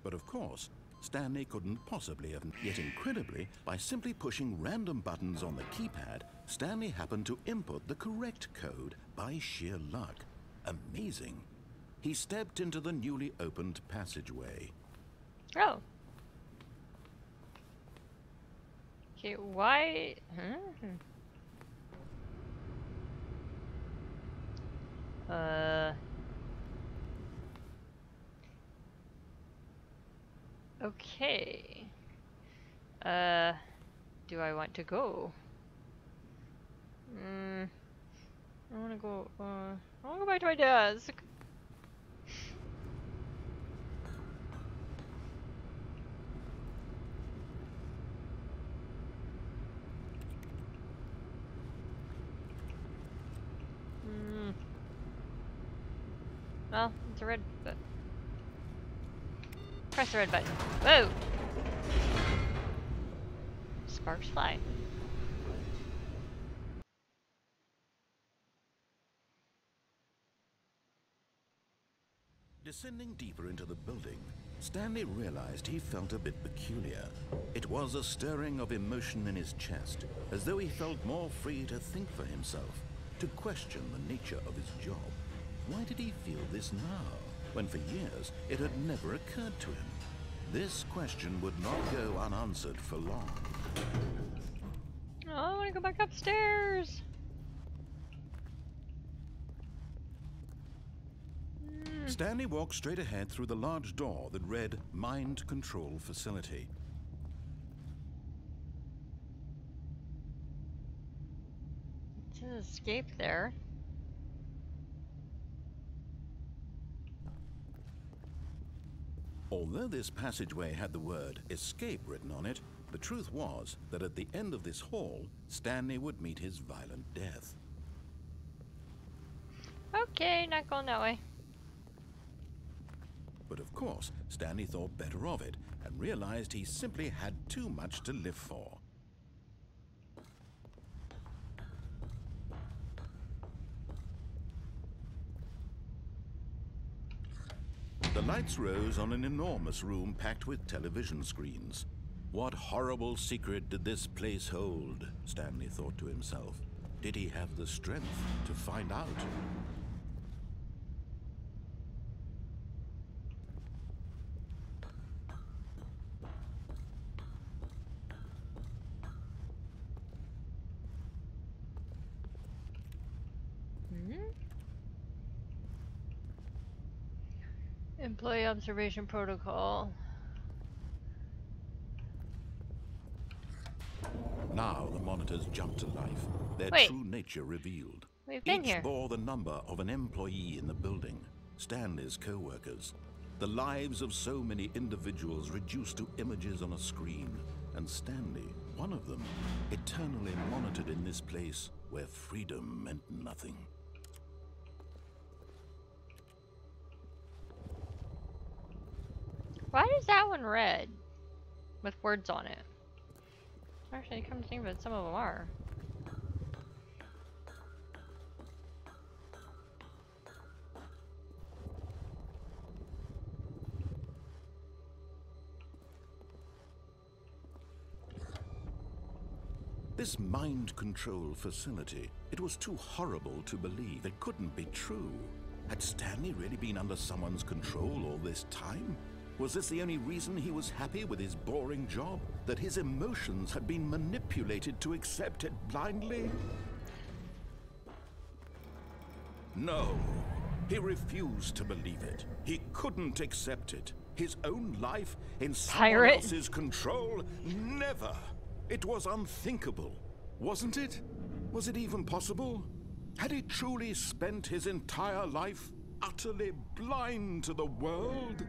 But of course, Stanley couldn't possibly have. Yet incredibly, by simply pushing random buttons on the keypad, Stanley happened to input the correct code by sheer luck. Amazing. He stepped into the newly opened passageway. Oh. Okay, why? Huh? Okay. Do I want to go? I wanna go, I wanna go back to my desk. Well, it's a red button. Press the red button. Whoa! Sparks fly. Descending deeper into the building, Stanley realized he felt a bit peculiar. It was a stirring of emotion in his chest, as though he felt more free to think for himself, to question the nature of his job. Why did he feel this now, when for years it had never occurred to him? This question would not go unanswered for long. Oh, I want to go back upstairs. Stanley walked straight ahead through the large door that read Mind Control Facility. It says escape there. Although this passageway had the word escape written on it, the truth was that at the end of this hall, Stanley would meet his violent death. Okay, not going that way. But of course, Stanley thought better of it and realized he simply had too much to live for. The lights rose on an enormous room packed with television screens. What horrible secret did this place hold? Stanley thought to himself. Did he have the strength to find out? Employee observation protocol. Now the monitors jumped to life, their Wait. true nature revealed. We've been Each here. bore the number of an employee in the building, Stanley's co-workers. The lives of so many individuals reduced to images on a screen, and Stanley, one of them, eternally monitored in this place where freedom meant nothing. Why is that one red? With words on it. Actually, come to think of it, some of them are. This mind control facility, it was too horrible to believe. It couldn't be true. Had Stanley really been under someone's control all this time? Was this the only reason he was happy with his boring job? That his emotions had been manipulated to accept it blindly? No. He refused to believe it. He couldn't accept it. His own life in someone Pirate. else's control? Never. It was unthinkable, wasn't it? Was it even possible? Had he truly spent his entire life utterly blind to the world?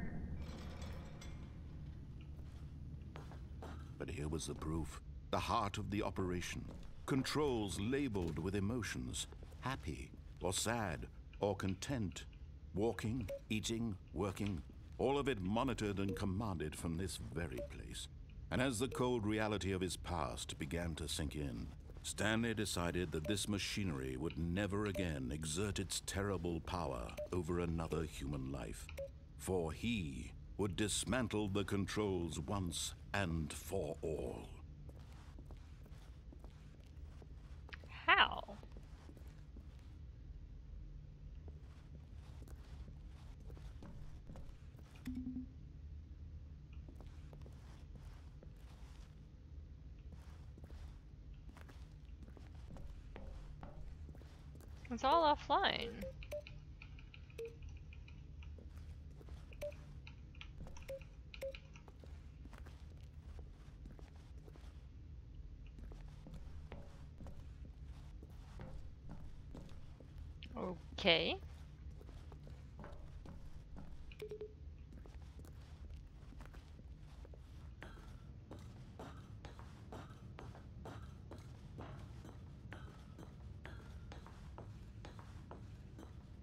But here was the proof. The heart of the operation. Controls labeled with emotions. Happy, or sad, or content. Walking, eating, working. All of it monitored and commanded from this very place. And as the cold reality of his past began to sink in, Stanley decided that this machinery would never again exert its terrible power over another human life. For he would dismantle the controls once and for all. How? It's all offline. Okay.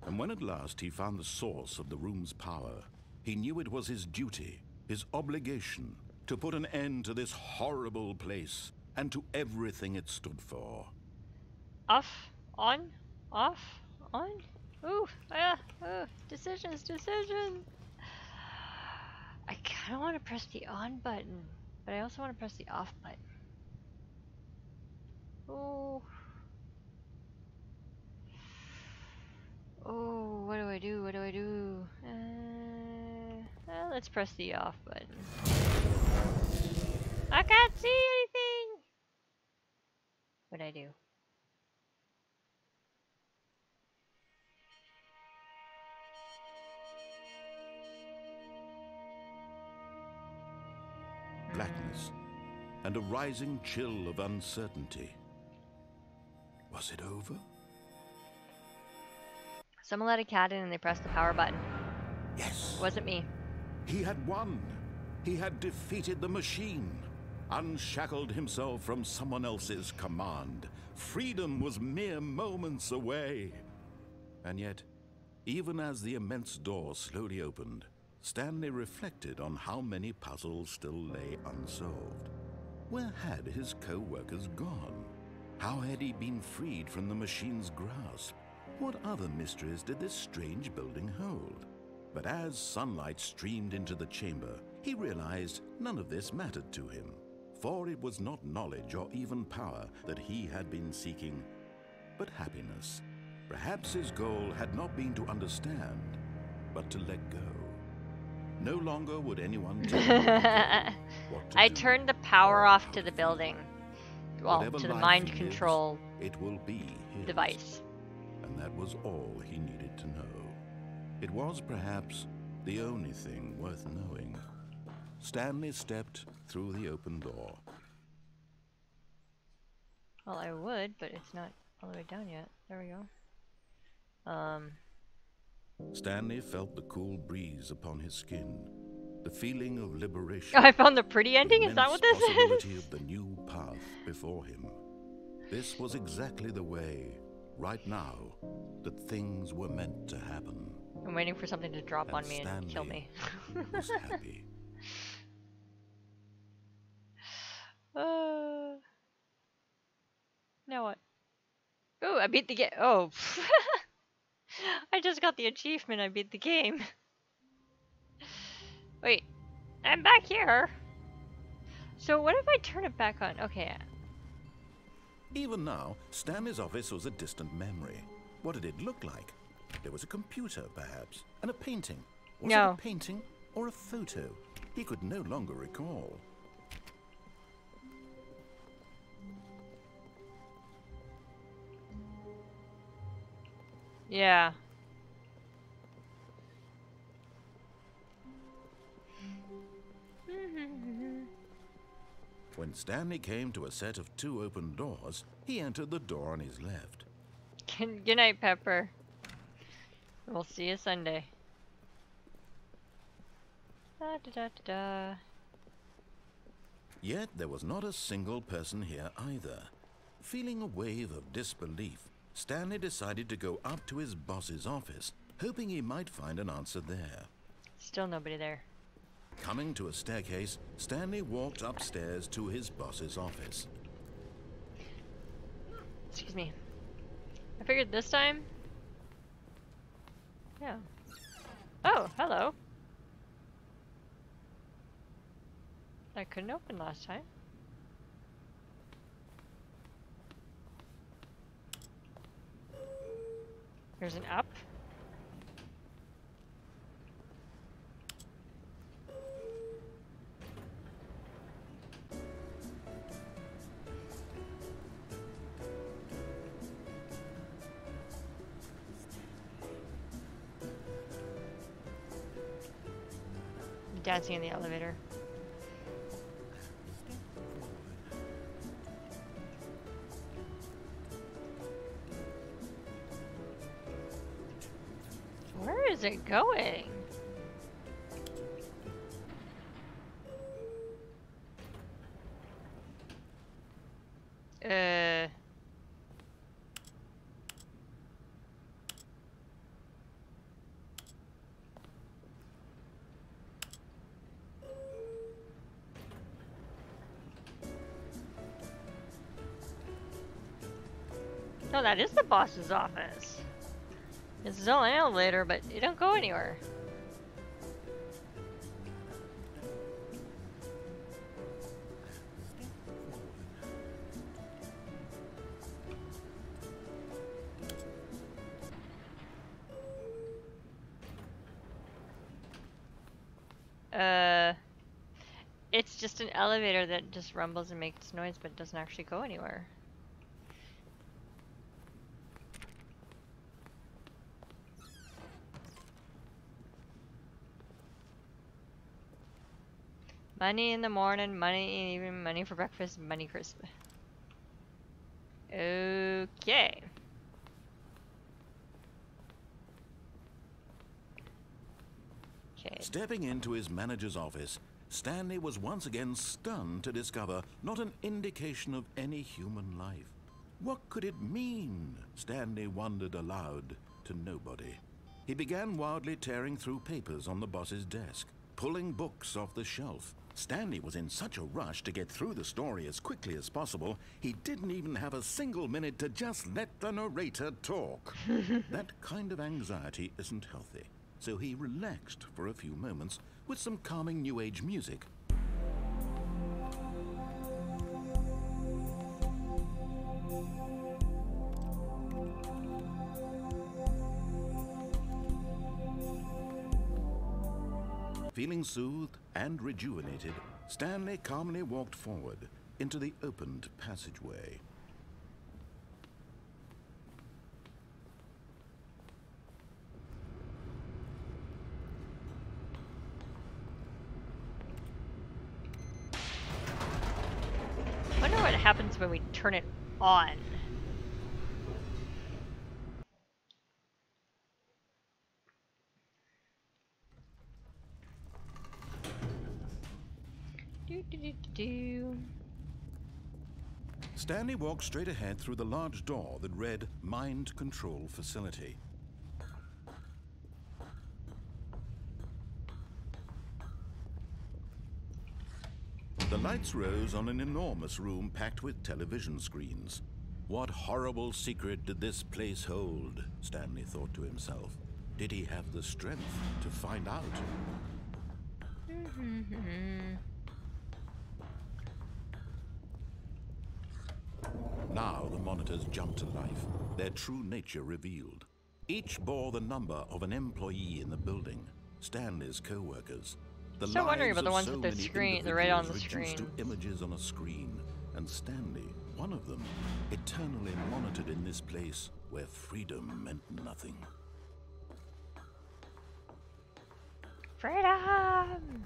And when at last he found the source of the room's power, he knew it was his duty, his obligation, to put an end to this horrible place and to everything it stood for. Off, on, off, on. Ooh, decisions, decisions. I kind of want to press the on button, but I also want to press the off button. Oh. Oh, what do I do? What do I do? Let's press the off button. I can't see anything! What'd I do? Blackness and a rising chill of uncertainty. Was it over? Someone let a cat in and they pressed the power button. Yes. It wasn't me. He had won. He had defeated the machine, unshackled himself from someone else's command. Freedom was mere moments away. And yet, even as the immense door slowly opened, Stanley reflected on how many puzzles still lay unsolved. Where had his co-workers gone? How had he been freed from the machine's grasp? What other mysteries did this strange building hold? But as sunlight streamed into the chamber, he realized none of this mattered to him, for it was not knowledge or even power that he had been seeking, but happiness. Perhaps his goal had not been to understand, but to let go. No longer would anyone tell him what to I do. turned the power off to the building. Well, Whatever to the life mind he control lives, it will be his. device. And that was all he needed to know. It was perhaps the only thing worth knowing. Stanley stepped through the open door. Well, I would, but it's not all the way down yet. There we go. Stanley felt the cool breeze upon his skin, the feeling of liberation. Oh, I found the pretty ending? the Is that what immense this possibility is? of the new path before him. This was exactly the way, right now, that things were meant to happen. I'm waiting for something to drop And on me and kill me. was happy. Now what? Oh, I beat the game. Oh. I just got the achievement. I beat the game. Wait. I'm back here. So what if I turn it back on? Okay. Even now, Stanley's office was a distant memory. What did it look like? There was a computer, perhaps, and a painting. Was No. it a painting or a photo? He could no longer recall. Yeah. When Stanley came to a set of 2 open doors, he entered the door on his left. Good night, Pepper. We'll see you Sunday. Da da da da da. Yet there was not a single person here either. Feeling a wave of disbelief, Stanley decided to go up to his boss's office, hoping he might find an answer there. Still nobody there. Coming to a staircase, Stanley walked upstairs to his boss's office. Excuse me. I figured this time. Yeah. Oh, hello. That couldn't open last time. There's an up. Dancing in the elevator. Where is it going? No, that is the boss's office. It's his own elevator, but it don't go anywhere. It's just an elevator that just rumbles and makes noise, but doesn't actually go anywhere. Money in the morning, money in the evening, money for breakfast, money Christmas. Okay. Okay. Stepping into his manager's office, Stanley was once again stunned to discover not an indication of any human life. What could it mean? Stanley wondered aloud to nobody. He began wildly tearing through papers on the boss's desk, pulling books off the shelf. Stanley was in such a rush to get through the story as quickly as possible, he didn't even have a single minute to just let the narrator talk. That kind of anxiety isn't healthy, so he relaxed for a few moments with some calming New Age music. Feeling soothed and rejuvenated, Stanley calmly walked forward into the opened passageway. I wonder what happens when we turn it on. Stanley walked straight ahead through the large door that read Mind Control Facility. The lights rose on an enormous room packed with television screens. What horrible secret did this place hold? Stanley thought to himself. Did he have the strength to find out? Now the monitors jumped to life, their true nature revealed. Each bore the number of an employee in the building, Stanley's co-workers. The Still wondering lives about the of ones so with the many screen, the right on the individuals reduced screen. to images on a screen, and Stanley, one of them, eternally monitored in this place where freedom meant nothing. Freedom!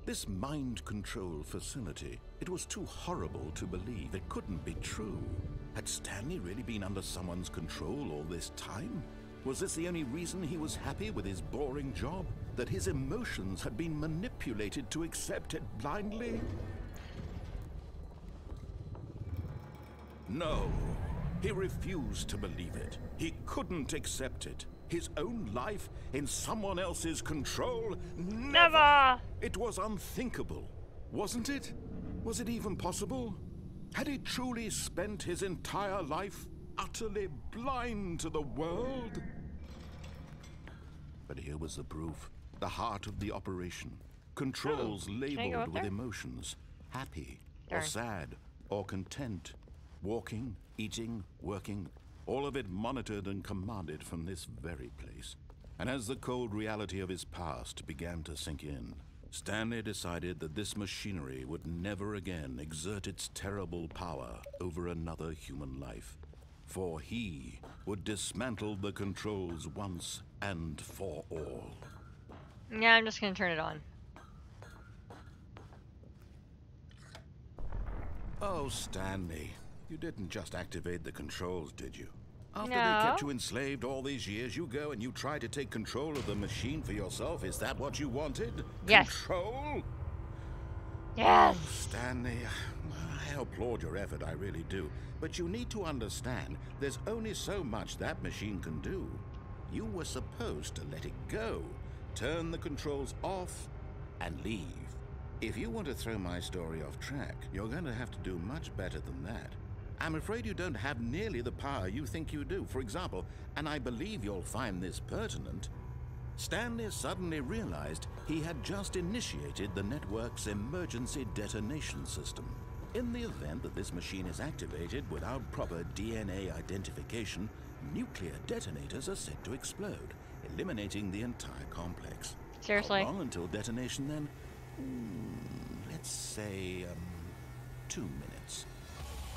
This mind control facility, it was too horrible to believe. It couldn't be true. Had Stanley really been under someone's control all this time? Was this the only reason he was happy with his boring job? That his emotions had been manipulated to accept it blindly? No, he refused to believe it. He couldn't accept it. His own life in someone else's control? Never! It was unthinkable, wasn't it? Was it even possible? Had he truly spent his entire life utterly blind to the world? But here was the proof. The heart of the operation. Controls Can I go labeled up with there? emotions. Happy, or Darn. sad, or content. Walking, eating, working. All of it monitored and commanded from this very place. And as the cold reality of his past began to sink in, Stanley decided that this machinery would never again exert its terrible power over another human life. For he would dismantle the controls once and for all. Yeah, I'm just gonna turn it on. Oh, Stanley, you didn't just activate the controls, did you? After they No. kept you enslaved all these years, you go and you try to take control of the machine for yourself. Is that what you wanted? Yes. Control? Yes! Oh, Stanley, I applaud your effort, I really do. But you need to understand, there's only so much that machine can do. You were supposed to let it go, turn the controls off, and leave. If you want to throw my story off track, you're going to have to do much better than that. I'm afraid you don't have nearly the power you think you do. For example, and I believe you'll find this pertinent, Stanley suddenly realized he had just initiated the network's emergency detonation system. In the event that this machine is activated without proper DNA identification, nuclear detonators are set to explode, eliminating the entire complex. Seriously? How long until detonation then? Let's say, 2 minutes.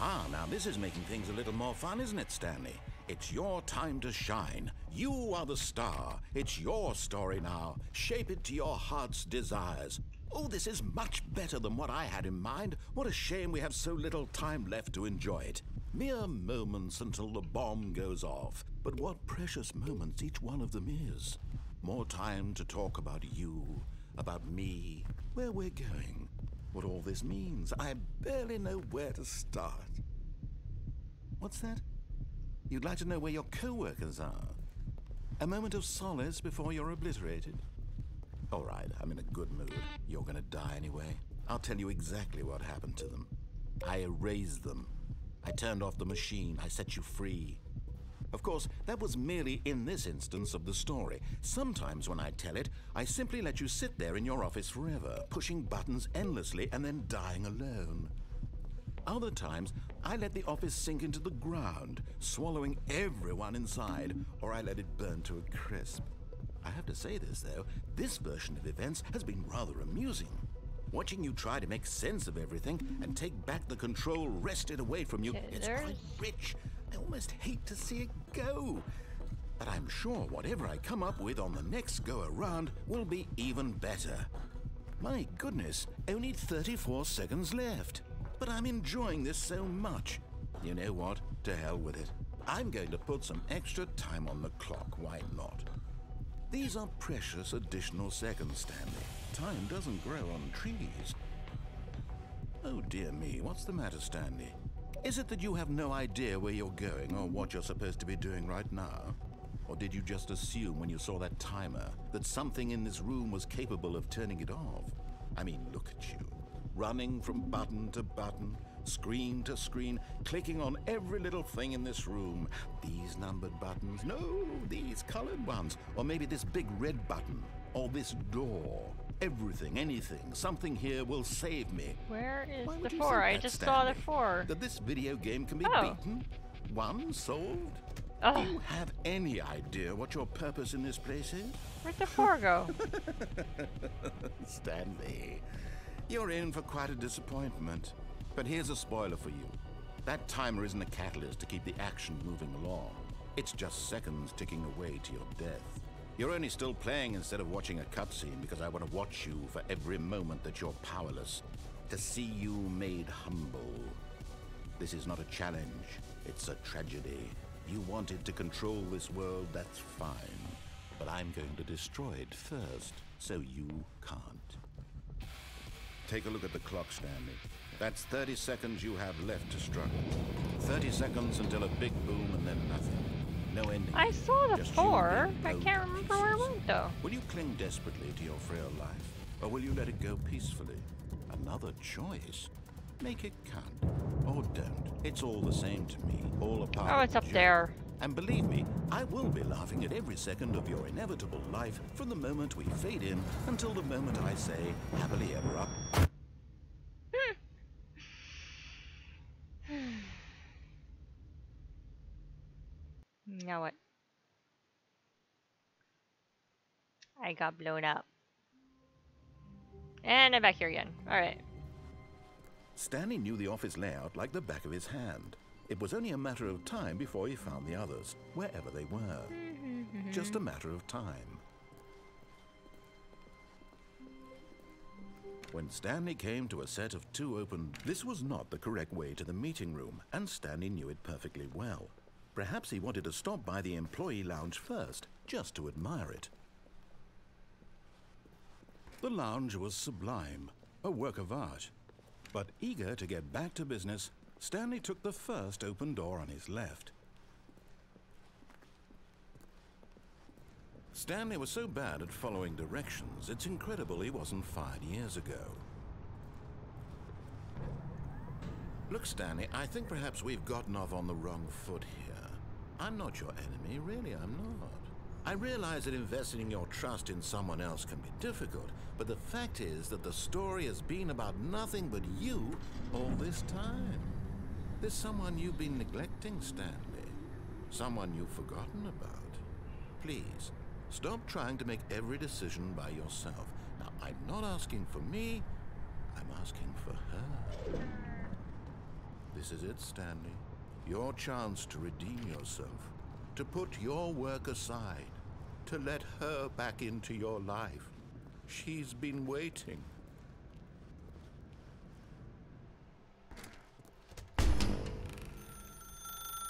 Ah, now this is making things a little more fun, isn't it, Stanley? It's your time to shine. You are the star. It's your story now. Shape it to your heart's desires. Oh, this is much better than what I had in mind. What a shame we have so little time left to enjoy it. Mere moments until the bomb goes off. But what precious moments each one of them is. More time to talk about you, about me, where we're going, what all this means. I barely know where to start. What's that? You'd like to know where your co-workers are? A moment of solace before you're obliterated? All right, I'm in a good mood. You're gonna die anyway. I'll tell you exactly what happened to them. I erased them. I turned off the machine. I set you free. Of course, that was merely in this instance of the story. Sometimes when I tell it, I simply let you sit there in your office forever, pushing buttons endlessly and then dying alone. Other times, I let the office sink into the ground, swallowing everyone inside, or I let it burn to a crisp. I have to say this, though, this version of events has been rather amusing. Watching you try to make sense of everything and take back the control wrested away from you, it's quite rich. I almost hate to see it go. But I'm sure whatever I come up with on the next go-around will be even better. My goodness, only 34 seconds left. But I'm enjoying this so much. You know what? To hell with it. I'm going to put some extra time on the clock. Why not? These are precious additional seconds, Stanley. Time doesn't grow on trees. Oh dear me, what's the matter, Stanley? Is it that you have no idea where you're going or what you're supposed to be doing right now? Or did you just assume when you saw that timer that something in this room was capable of turning it off? I mean, look at you. Running from button to button, screen to screen, clicking on every little thing in this room. These numbered buttons, no, these colored ones. Or maybe this big red button, or this door. Everything, anything, something here will save me. Where is Why the would you 4? say I that, just Stanley? saw the 4. That this video game can be Oh. beaten? Won? Solved? Oh, Do you have any idea what your purpose in this place is? where'd the 4 go? Stanley, you're in for quite a disappointment. But here's a spoiler for you. That timer isn't a catalyst to keep the action moving along. It's just seconds ticking away to your death. You're only still playing instead of watching a cutscene because I want to watch you for every moment that you're powerless. To see you made humble. This is not a challenge. It's a tragedy. You wanted to control this world, that's fine. But I'm going to destroy it first, so you can't. Take a look at the clock, Stanley. That's 30 seconds you have left to struggle. 30 seconds until a big boom and then nothing. No ending. I saw the Just you 4. being I blown can't to remember where it pieces. went though. Will you cling desperately to your frail life? Or will you let it go peacefully? Another choice. Make it count. Or don't. It's all the same to me. All a part Oh, of it's the up joke. there. And believe me, I will be laughing at every second of your inevitable life from the moment we fade in until the moment I say, happily ever up. Now what? I got blown up. And I'm back here again. Alright. Stanley knew the office layout like the back of his hand. It was only a matter of time before he found the others, wherever they were. Just a matter of time. When Stanley came to a set of 2 open, this was not the correct way to the meeting room, and Stanley knew it perfectly well. Perhaps he wanted to stop by the employee lounge first, just to admire it. The lounge was sublime, a work of art. But eager to get back to business, Stanley took the first open door on his left. Stanley was so bad at following directions, it's incredible he wasn't fired years ago. Look, Stanley, I think perhaps we've gotten off on the wrong foot here. I'm not your enemy, really, I'm not. I realize that investing your trust in someone else can be difficult, but the fact is that the story has been about nothing but you all this time. There's someone you've been neglecting, Stanley. Someone you've forgotten about. Please, stop trying to make every decision by yourself. Now, I'm not asking for me, I'm asking for her. This is it, Stanley. Your chance to redeem yourself, to put your work aside, to let her back into your life. She's been waiting.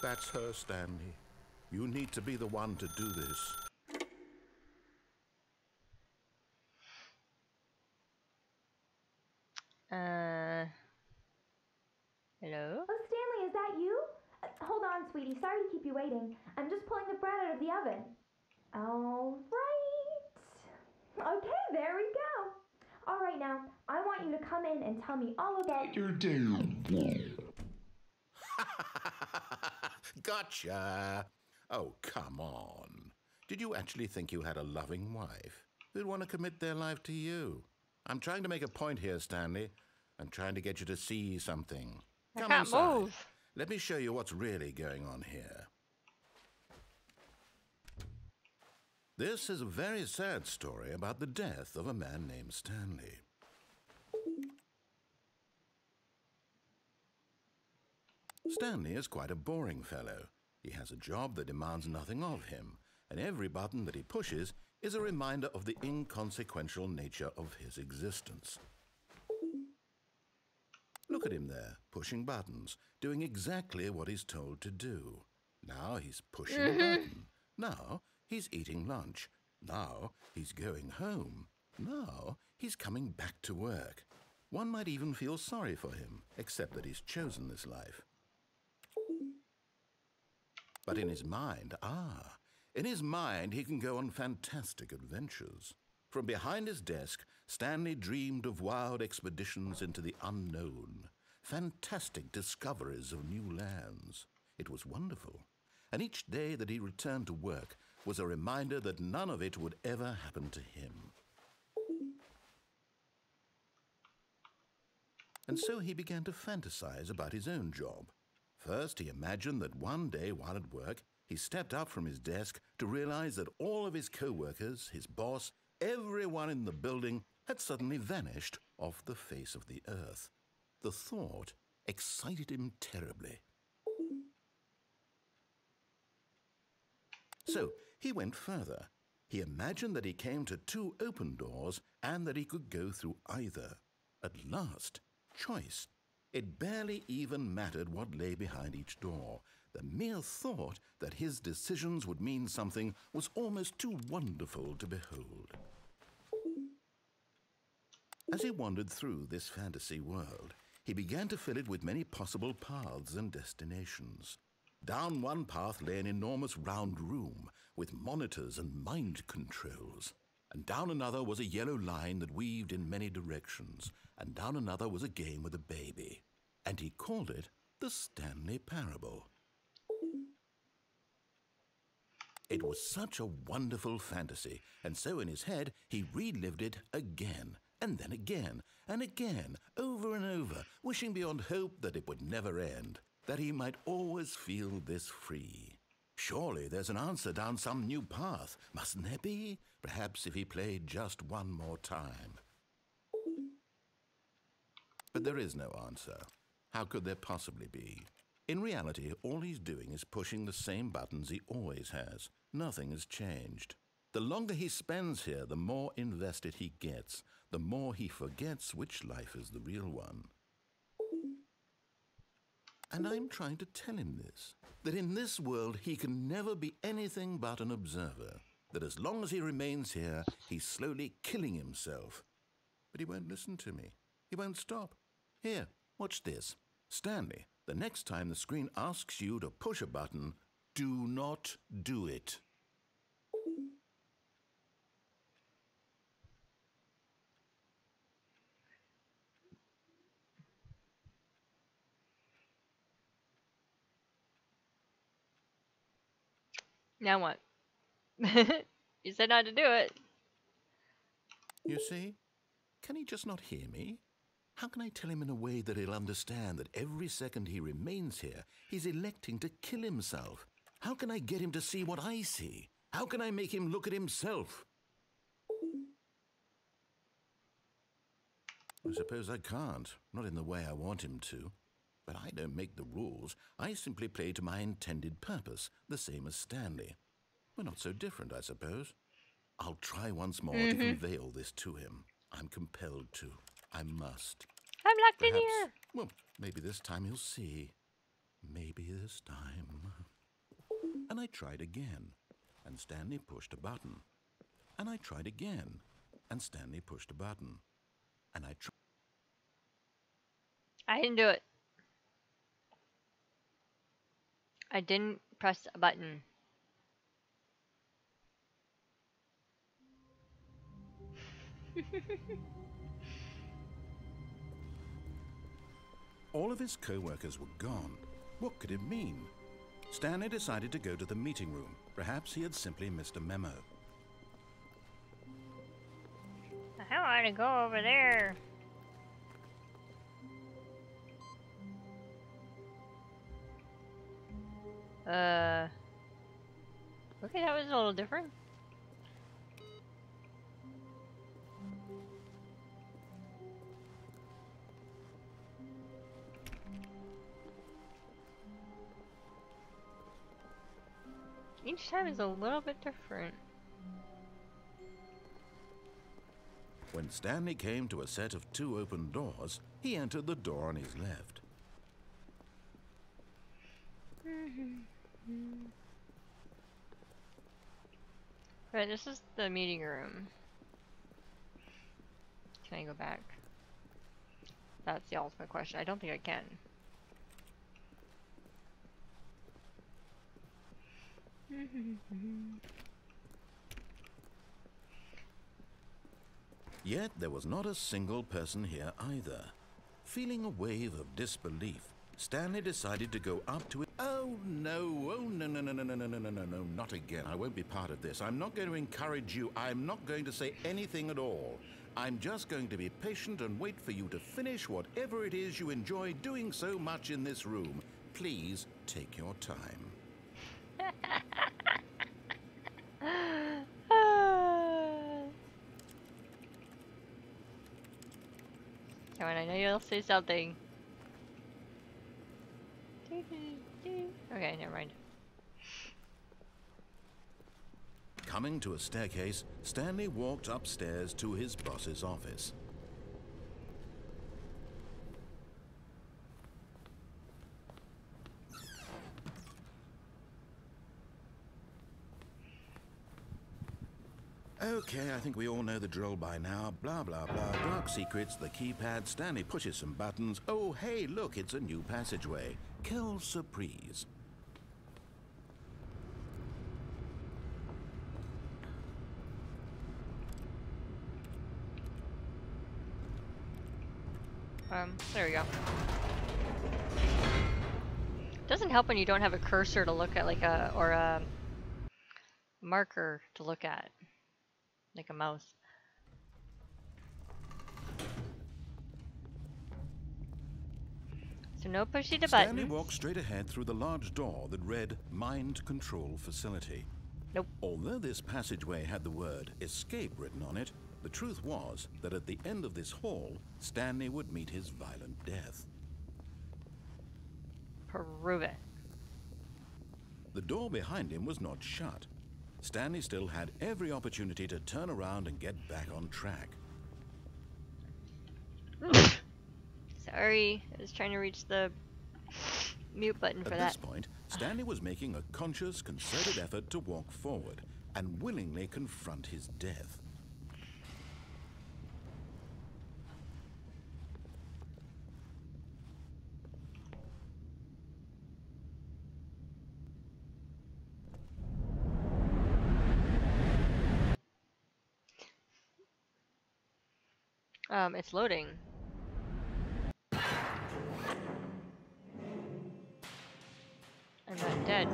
That's her, Stanley. You need to be the one to do this. Hello? Oh, Stanley, is that you? Hold on, sweetie. Sorry to keep you waiting. I'm just pulling the bread out of the oven. All right. Okay, there we go. All right, now, I want you to come in and tell me all about your day. Gotcha. Oh, come on. Did you actually think you had a loving wife who'd want to commit their life to you? I'm trying to make a point here, Stanley. I'm trying to get you to see something. I Come can't inside. move. Let me show you what's really going on here. This is a very sad story about the death of a man named Stanley. Stanley is quite a boring fellow. He has a job that demands nothing of him, and every button that he pushes is a reminder of the inconsequential nature of his existence. Look at him there, pushing buttons, doing exactly what he's told to do. Now he's pushing a button. Now he's eating lunch. Now he's going home. Now he's coming back to work. One might even feel sorry for him, except that he's chosen this life. But in his mind, in his mind he can go on fantastic adventures. From behind his desk, Stanley dreamed of wild expeditions into the unknown, fantastic discoveries of new lands. It was wonderful, and each day that he returned to work was a reminder that none of it would ever happen to him. And so he began to fantasize about his own job. First, he imagined that one day while at work, he stepped up from his desk to realize that all of his co-workers, his boss, everyone in the building had suddenly vanished off the face of the earth. The thought excited him terribly. So he went further. He imagined that he came to two open doors and that he could go through either. At last, choice. It barely even mattered what lay behind each door. The mere thought that his decisions would mean something was almost too wonderful to behold. As he wandered through this fantasy world, he began to fill it with many possible paths and destinations. Down one path lay an enormous round room with monitors and mind controls. And down another was a yellow line that weaved in many directions. And down another was a game with a baby. And he called it the Stanley Parable. It was such a wonderful fantasy, and so in his head he relived it again, and then again, and again, over and over, wishing beyond hope that it would never end, that he might always feel this free. Surely there's an answer down some new path, mustn't there be? Perhaps if he played just one more time. But there is no answer. How could there possibly be? In reality, all he's doing is pushing the same buttons he always has. Nothing has changed. The longer he spends here, the more invested he gets, the more he forgets which life is the real one. And I'm trying to tell him this, that in this world he can never be anything but an observer, that as long as he remains here, he's slowly killing himself. But he won't listen to me. He won't stop. Here, watch this. Stanley, the next time the screen asks you to push a button, do not do it. Now what? You said not to do it. You see? Can he just not hear me? How can I tell him in a way that he'll understand that every second he remains here, he's electing to kill himself? How can I get him to see what I see? How can I make him look at himself? I suppose I can't, not in the way I want him to. But I don't make the rules. I simply play to my intended purpose, the same as Stanley. We're not so different, I suppose. I'll try once more to convey all this to him. I'm compelled to. I must. I'm locked in Perhaps, here. well, maybe this time he'll see. Maybe this time. And I tried again, and Stanley pushed a button. And I tried again, and Stanley pushed a button. And I tried. I didn't do it. I didn't press a button. All of his co-workers were gone. What could it mean? Stanley decided to go to the meeting room. Perhaps he had simply missed a memo. I want to go over there. Okay, that was a little different. Each time is a little bit different. When Stanley came to a set of 2 open doors, he entered the door on his left. Right, this is the meeting room. Can I go back? That's the ultimate question. I don't think I can. Yet there was not a single person here either. Feeling a wave of disbelief, Stanley decided to go up to it. Oh no, no, not again. I won't be part of this. I'm not going to encourage you. I'm not going to say anything at all. I'm just going to be patient and wait for you to finish whatever it is you enjoy doing so much in this room. Please take your time. Come on, I know you'll say something. Okay, never mind. Coming to a staircase, Stanley walked upstairs to his boss's office. Okay, I think we all know the drill by now. Blah, blah, blah. Dark secrets, the keypad. Stanley pushes some buttons. Oh, hey, look, it's a new passageway. Quelle surprise. There we go. Doesn't help when you don't have a cursor to look at, like or a marker to look at, like a mouse. So no pushy to buttons. Stanley walked straight ahead through the large door that read Mind Control Facility. Nope. Although this passageway had the word escape written on it, the truth was that at the end of this hall, Stanley would meet his violent death. Prove it. The door behind him was not shut. Stanley still had every opportunity to turn around and get back on track. Sorry, I was trying to reach the mute button for that. At this point, Stanley was making a conscious, concerted effort to walk forward and willingly confront his death. It's loading. I'm not dead.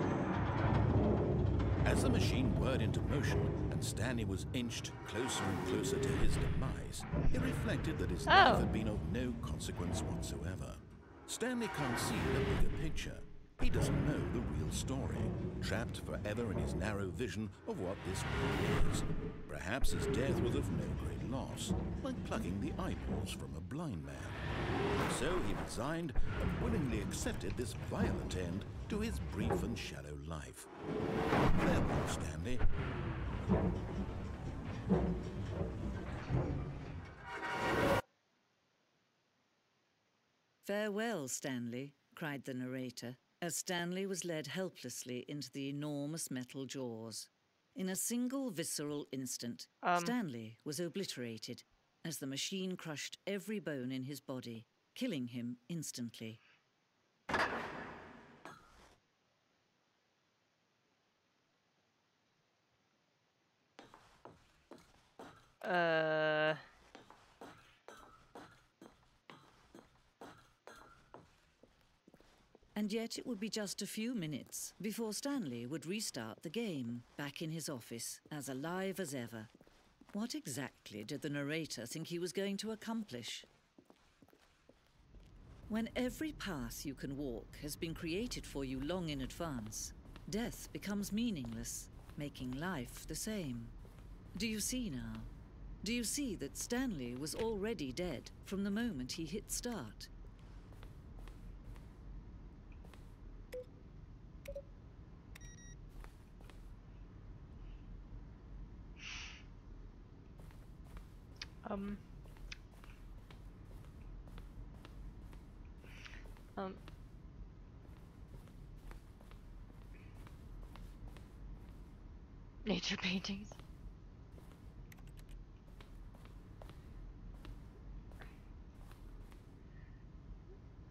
As the machine whirred into motion and Stanley was inched closer and closer to his demise, he reflected that his life had been of no consequence whatsoever. Stanley can't see the bigger picture. He doesn't know the real story, trapped forever in his narrow vision of what this world is. Perhaps his death was of no great loss, like plucking the eyeballs from a blind man. So he resigned and willingly accepted this violent end to his brief and shallow life. Farewell, Stanley. "Farewell, Stanley," cried the narrator, as Stanley was led helplessly into the enormous metal jaws. In a single visceral instant, Stanley was obliterated as the machine crushed every bone in his body, killing him instantly. And yet it would be just a few minutes before Stanley would restart the game, back in his office, as alive as ever. What exactly did the narrator think he was going to accomplish? When every path you can walk has been created for you long in advance, death becomes meaningless, making life the same. Do you see now? Do you see that Stanley was already dead from the moment he hit start? Nature paintings.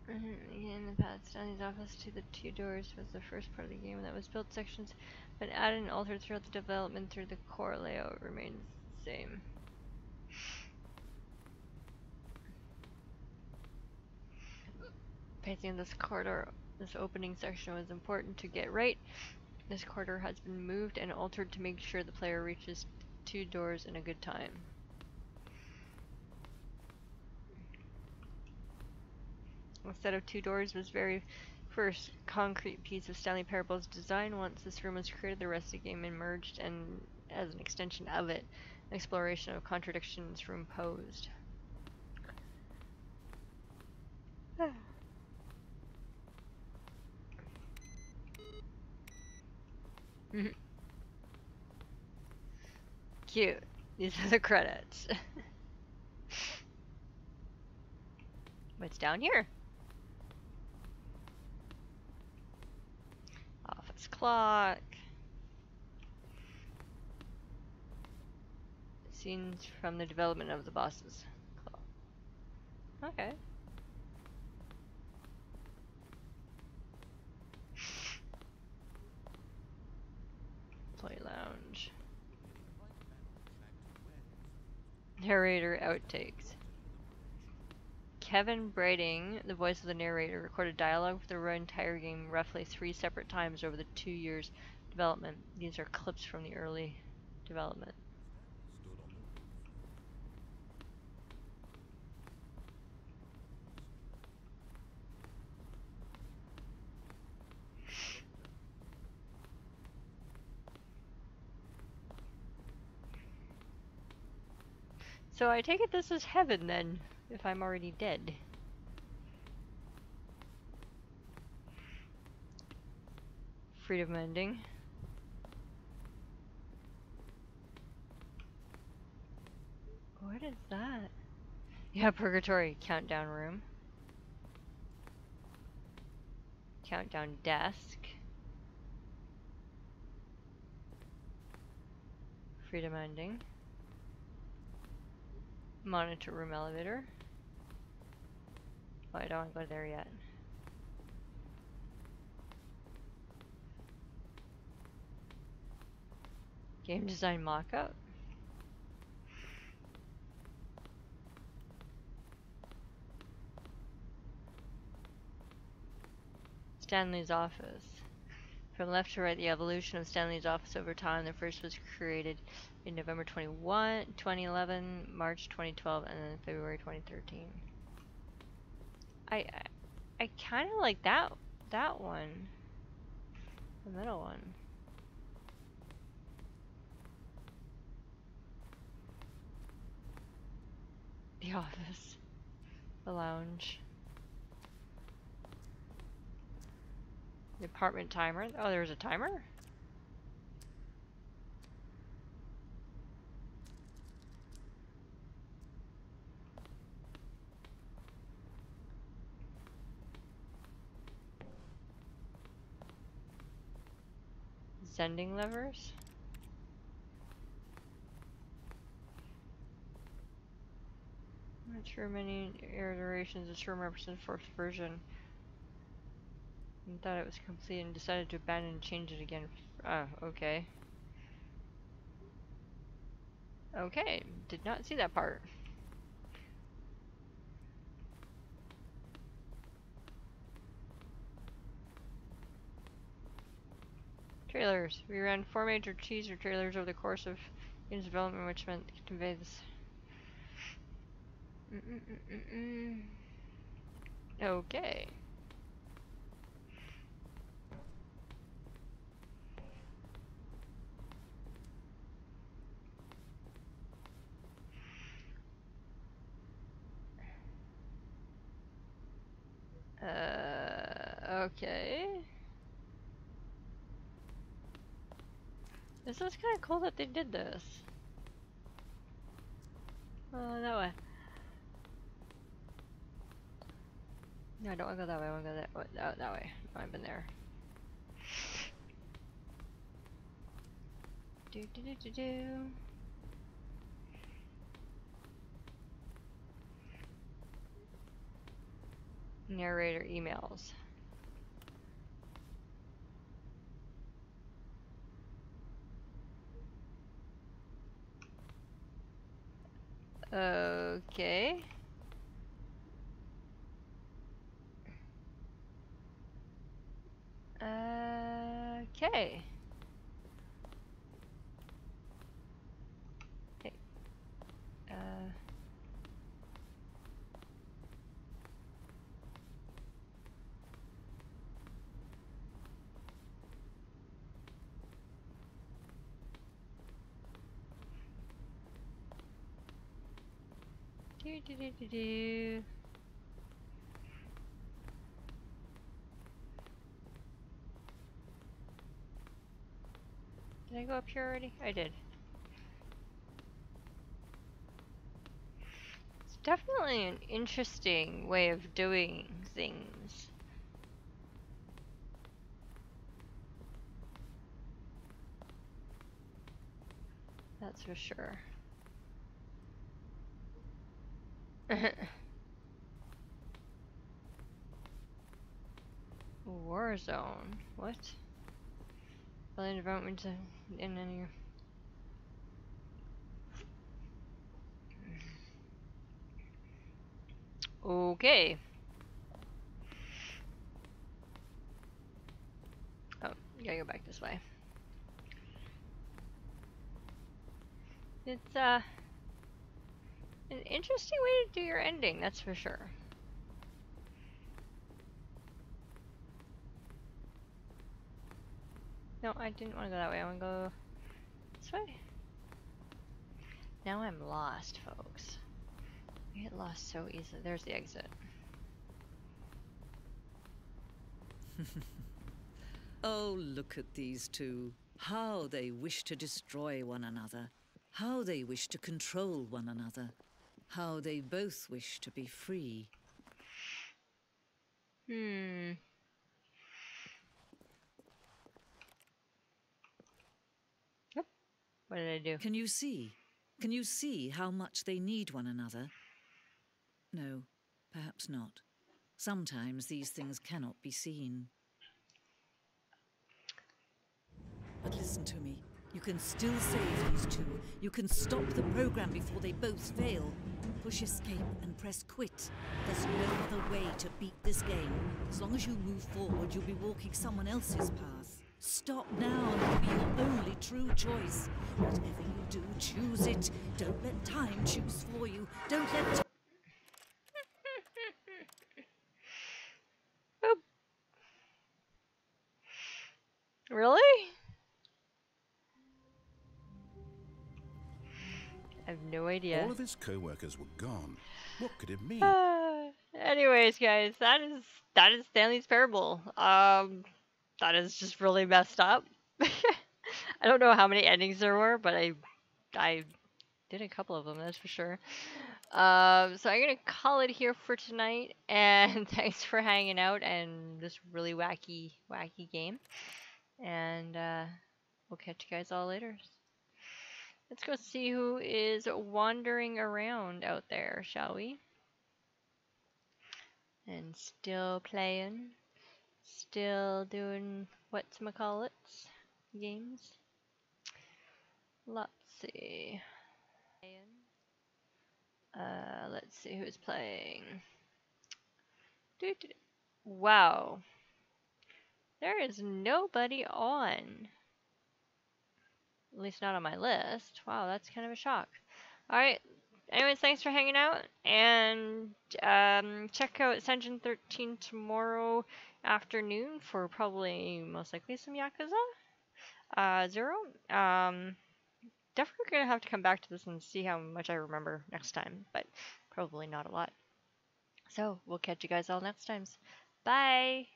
In the path, Stanley's office to the two doors was the first part of the game that was built. Sections but added and altered throughout the development through the core layout remains the same. Pacing this corridor, this opening section was important to get right. This corridor has been moved and altered to make sure the player reaches two doors in a good time. A set of two doors was very first concrete piece of Stanley Parable's design. Once this room was created, the rest of the game emerged, and as an extension of it, an exploration of contradictions room posed. Cute. These are the credits. What's down here? Office clock. Scenes from the development of the boss's clock. Okay. Play lounge. Narrator outtakes. Kevin Brading, the voice of the narrator, recorded dialogue for the entire game roughly 3 separate times over the 2 years development. These are clips from the early development. So I take it this is heaven then, if I'm already dead. Freedom ending. What is that? Yeah, purgatory. Countdown room. Countdown desk. Freedom ending. Monitor room elevator. Oh, I don't want to go there yet. Game design mockup. Stanley's office. From left to right, the evolution of Stanley's office over time. The first was created in November 2011, March 2012, and then February 2013. I kind of like that one, the middle one. The office, the lounge, the apartment timer. Oh, there's a timer? Sending levers? Not sure many iterations. This room represents fourth version. And thought it was complete and decided to abandon and change it again. Oh, okay. Okay, did not see that part. Trailers. We ran 4 major teaser trailers over the course of game's development, which meant to convey this. Okay. Okay. This is kind of cool that they did this. That way. No, I don't want to go that way. I want to go that way. Oh, I've been there. Do. Narrator emails. Okay. Okay. Hey. Do. Did I go up here already? I did. It's definitely an interesting way of doing things. That's for sure. Warzone. What? Building development in any. Okay. Oh, you gotta go back this way. It's an interesting way to do your ending, that's for sure. No, I didn't want to go that way. I want to go this way. Now I'm lost, folks. I get lost so easily. There's the exit. Oh, look at these two. How they wish to destroy one another. How they wish to control one another. How they both wish to be free. Yep. What did I do? Can you see? Can you see how much they need one another? No, perhaps not. Sometimes these things cannot be seen. But listen to me. You can still save these two. You can stop the program before they both fail. Push escape and press quit. There's no other way to beat this game. As long as you move forward, you'll be walking someone else's path. Stop now and it'll be your only true choice. Whatever you do, choose it. Don't let time choose for you. Don't let... Boop. Really? I have no idea. All of his co-workers were gone. What could it mean? Anyways, guys, that is Stanley's Parable. That is just really messed up. I don't know how many endings there were, but I did a couple of them, that's for sure. So I'm gonna call it here for tonight, and thanks for hanging out and this really wacky game. And we'll catch you guys all later. Let's go see who is wandering around out there, shall we? And still playing, still doing whatchamacallits games. Let's see. Let's see who's playing. Wow. There is nobody on. At least not on my list. Wow, that's kind of a shock. Alright. Anyways, thanks for hanging out. And check out Senjin 13 tomorrow afternoon for probably most likely some Yakuza. 0. Definitely gonna have to come back to this and see how much I remember next time, but probably not a lot. So, we'll catch you guys all next time. Bye!